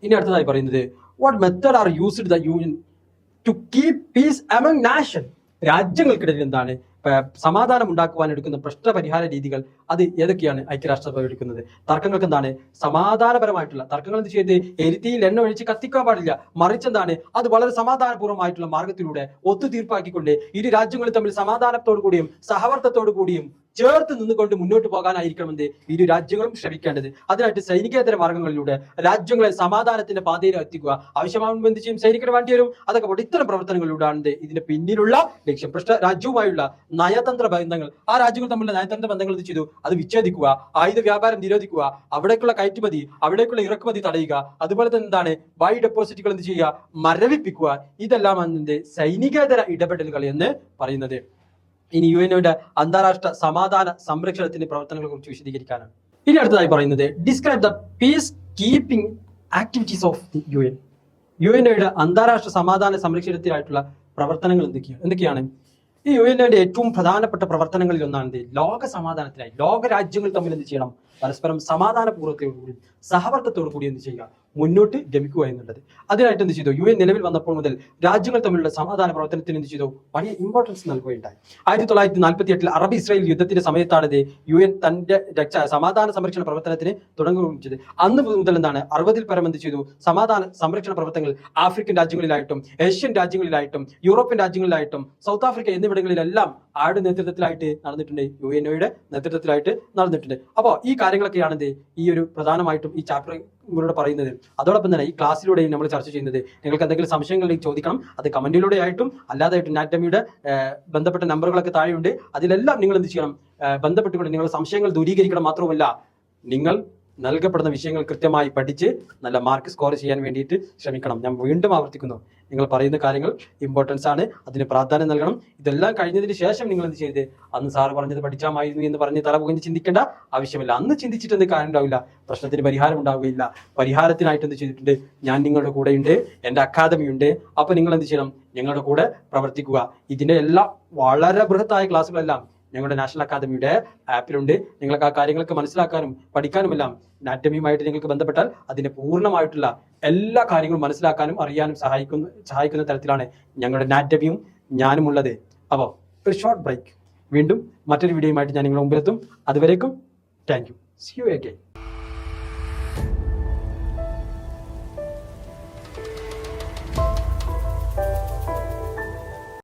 ഇനി അടുത്തതായി പറയുന്നത്, what method are used the union to keep peace among nation. രാജ്യങ്ങൾക്കിടയിൽ എന്താണ് സമാധാനം ഉണ്ടാക്കുവാൻ എടുക്കുന്ന പ്രശ്നപരിഹാര രീതികൾ, അത് ഏതൊക്കെയാണ് ഐക്യരാഷ്ട്രസഭ എടുക്കുന്നത്? തർക്കങ്ങൾക്ക് എന്താണ് സമാധാനപരമായിട്ടുള്ള തർക്കങ്ങൾ എന്ത് ചെയ്ത് എരുത്തിയിൽ എണ്ണ ഒഴിച്ച് കത്തിക്കാൻ പാടില്ല, മറിച്ച് എന്താണ് അത് വളരെ സമാധാനപൂർവ്വമായിട്ടുള്ള മാർഗത്തിലൂടെ ഒത്തുതീർപ്പാക്കിക്കൊണ്ട് ഇരു രാജ്യങ്ങൾ തമ്മിൽ സമാധാനത്തോടു കൂടിയും സഹവർത്തത്തോടു കൂടിയും ചേർത്ത് നിന്നുകൊണ്ട് മുന്നോട്ട് പോകാനായിരിക്കണമെന്ന് ഇരു രാജ്യങ്ങളും ശ്രമിക്കേണ്ടത്. അതിനായിട്ട് സൈനികേതര മാർഗങ്ങളിലൂടെ രാജ്യങ്ങളെ സമാധാനത്തിന്റെ പാതയിൽ എത്തിക്കുക. ആവശ്യമാകുമ്പോൾ എന്ത് ചെയ്യും? സൈനികന് വേണ്ടി വരും. അതൊക്കെ പോലെ ഇത്തരം പ്രവർത്തനങ്ങളിലൂടെയാണ് ഇതിന്റെ പിന്നിലുള്ള ലക്ഷ്യം. രാജ്യവുമായുള്ള നയതന്ത്ര ബന്ധങ്ങൾ, ആ രാജ്യങ്ങൾ തമ്മിലുള്ള നയതന്ത്ര ബന്ധങ്ങൾ എന്ത് ചെയ്തു? അത് വിച്ഛേദിക്കുക, ആയുധ വ്യാപാരം നിരോധിക്കുക, അവിടേക്കുള്ള കയറ്റുമതി, അവിടേക്കുള്ള ഇറക്കുമതി തടയുക, അതുപോലെ തന്നെ എന്താണ് ബൈ ഡെപ്പോസിറ്റുകൾ എന്ത് ചെയ്യുക? മരവിപ്പിക്കുക. ഇതെല്ലാം അതിന്റെ സൈനികേതര ഇടപെടലുകൾ എന്ന് പറയുന്നത്. ഇനി UNOയുടെ അന്താരാഷ്ട്ര സമാധാന സംരക്ഷണത്തിന്റെ പ്രവർത്തനങ്ങളെ കുറിച്ച് വിശദീകരിക്കാനാണ്. ഇനി അടുത്തതായി പറയുന്നത്, describe the peace keeping activities of the UN. UNOയുടെ അന്താരാഷ്ട്ര സമാധാന സംരക്ഷണത്തിനായിട്ടുള്ള പ്രവർത്തനങ്ങൾ എന്തൊക്കെയാണ്? ഈ UNOയുടെ ഏറ്റവും പ്രധാനപ്പെട്ട പ്രവർത്തനങ്ങളിൽ ഒന്നാണ് ലോക സമാധാനത്തിനായി ലോക രാജ്യങ്ങൾ തമ്മിൽ എന്ത് ചെയ്യണം? പരസ്പരം സമാധാനപൂർവ്വത്തോടുകൂടി സഹവർത്തത്തോടു കൂടി എന്ത് ചെയ്യുക? മുന്നോട്ട് ഗമിക്കുക എന്നുള്ളത്. അതിനായിട്ട് എന്ത് ചെയ്തു? UN നിലവിൽ വന്നപ്പോൾ മുതൽ രാജ്യങ്ങൾ തമ്മിലുള്ള സമാധാന പ്രവർത്തനത്തിന് എന്ത് ചെയ്തു? വലിയ ഇമ്പോർട്ടൻസ് നൽകുകയുണ്ടായി. 1948 അറബ് ഇസ്രായേൽ യുദ്ധത്തിന്റെ സമയത്താണ് UN തന്റെ സമാധാന സംരക്ഷണ പ്രവർത്തനത്തിന് തുടങ്ങുകയും. അന്ന് മുതൽ എന്താണ് 60-ൽ പരം എന്ത് ചെയ്തു? സമാധാന സംരക്ഷണ പ്രവർത്തനങ്ങൾ ആഫ്രിക്കൻ രാജ്യങ്ങളിലായിട്ടും ഏഷ്യൻ രാജ്യങ്ങളിലായിട്ടും യൂറോപ്യൻ രാജ്യങ്ങളിലായിട്ടും സൗത്ത് ആഫ്രിക്ക എന്നിവിടങ്ങളിലെല്ലാം ആരുടെ നേതൃത്വത്തിലായിട്ട് നടന്നിട്ടുണ്ട്? UNOയുടെ നേതൃത്വത്തിലായിട്ട് നടന്നിട്ടുണ്ട്. അപ്പോൾ ഈ കാര്യങ്ങളൊക്കെയാണ് ഈ ഒരു പ്രധാനമായിട്ടും ഈ ചാപ്റ്റർ ഇവരോട് പറയുന്നത്. അതോടൊപ്പം തന്നെ ഈ ക്ലാസ്സിലൂടെയും നമ്മൾ ചർച്ച ചെയ്യുന്നത്. നിങ്ങൾക്ക് എന്തെങ്കിലും സംശയങ്ങളിലേക്ക് ചോദിക്കണം, അത് കമന്റിലൂടെ ആയിട്ടും അല്ലാതായിട്ടും നാറ്റമിയുടെ ബന്ധപ്പെട്ട നമ്പറുകളൊക്കെ താഴെയുണ്ട്. അതിലെല്ലാം നിങ്ങൾ എന്ത് ചെയ്യണം? ബന്ധപ്പെട്ടുകൊണ്ട് നിങ്ങളുടെ സംശയങ്ങൾ ദൂരീകരിക്കണം. മാത്രമല്ല നിങ്ങൾ നൽകപ്പെടുന്ന വിഷയങ്ങൾ കൃത്യമായി പഠിച്ച് നല്ല മാർക്ക് സ്കോർ ചെയ്യാൻ വേണ്ടിയിട്ട് ശ്രമിക്കണം. ഞാൻ വീണ്ടും ആവർത്തിക്കുന്നു, നിങ്ങൾ പറയുന്ന കാര്യങ്ങൾ ഇമ്പോർട്ടൻസ് ആണ്, അതിന് പ്രാധാന്യം നൽകണം. ഇതെല്ലാം കഴിഞ്ഞതിന് ശേഷം നിങ്ങൾ എന്ത് ചെയ്ത് അന്ന് സാറ് പറഞ്ഞത് പഠിച്ചാമായിരുന്നു എന്ന് പറഞ്ഞ് തല പുകഞ്ഞ് ചിന്തിക്കേണ്ട ആവശ്യമില്ല. അന്ന് ചിന്തിച്ചിട്ട് എന്ത് കാര്യം ഉണ്ടാവില്ല, പ്രശ്നത്തിന് പരിഹാരം ഉണ്ടാവുകയില്ല. പരിഹാരത്തിനായിട്ട് എന്ത് ചെയ്തിട്ടുണ്ട്? ഞാൻ നിങ്ങളുടെ കൂടെയുണ്ട്, എൻ്റെ അക്കാദമി ഉണ്ട്. അപ്പൊ നിങ്ങൾ എന്ത് ചെയ്യണം? ഞങ്ങളുടെ കൂടെ പ്രവർത്തിക്കുക. ഇതിന്റെ എല്ലാ വളരെ ബൃഹത്തായ ക്ലാസ്സുകളെല്ലാം ഞങ്ങളുടെ നാഷണൽ അക്കാദമിയുടെ ആപ്പിലുണ്ട്. നിങ്ങൾക്ക് ആ കാര്യങ്ങളൊക്കെ മനസ്സിലാക്കാനും പഠിക്കാനുമെല്ലാം നാറ്റമിയുമായിട്ട് നിങ്ങൾക്ക് ബന്ധപ്പെട്ടാൽ അതിന്റെ പൂർണ്ണമായിട്ടുള്ള എല്ലാ കാര്യങ്ങളും മനസ്സിലാക്കാനും അറിയാനും സഹായിക്കുന്ന തരത്തിലാണ് ഞങ്ങളുടെ നാറ്റമിയും ഞാനും ഉള്ളത്. അപ്പോൾ ഒരു ഷോർട്ട് ബ്രേക്ക്, വീണ്ടും മറ്റൊരു വീഡിയോയുമായിട്ട് ഞാൻ നിങ്ങളുടെ മുമ്പിലെത്തും. അതുവരേക്കും thank you. See you again.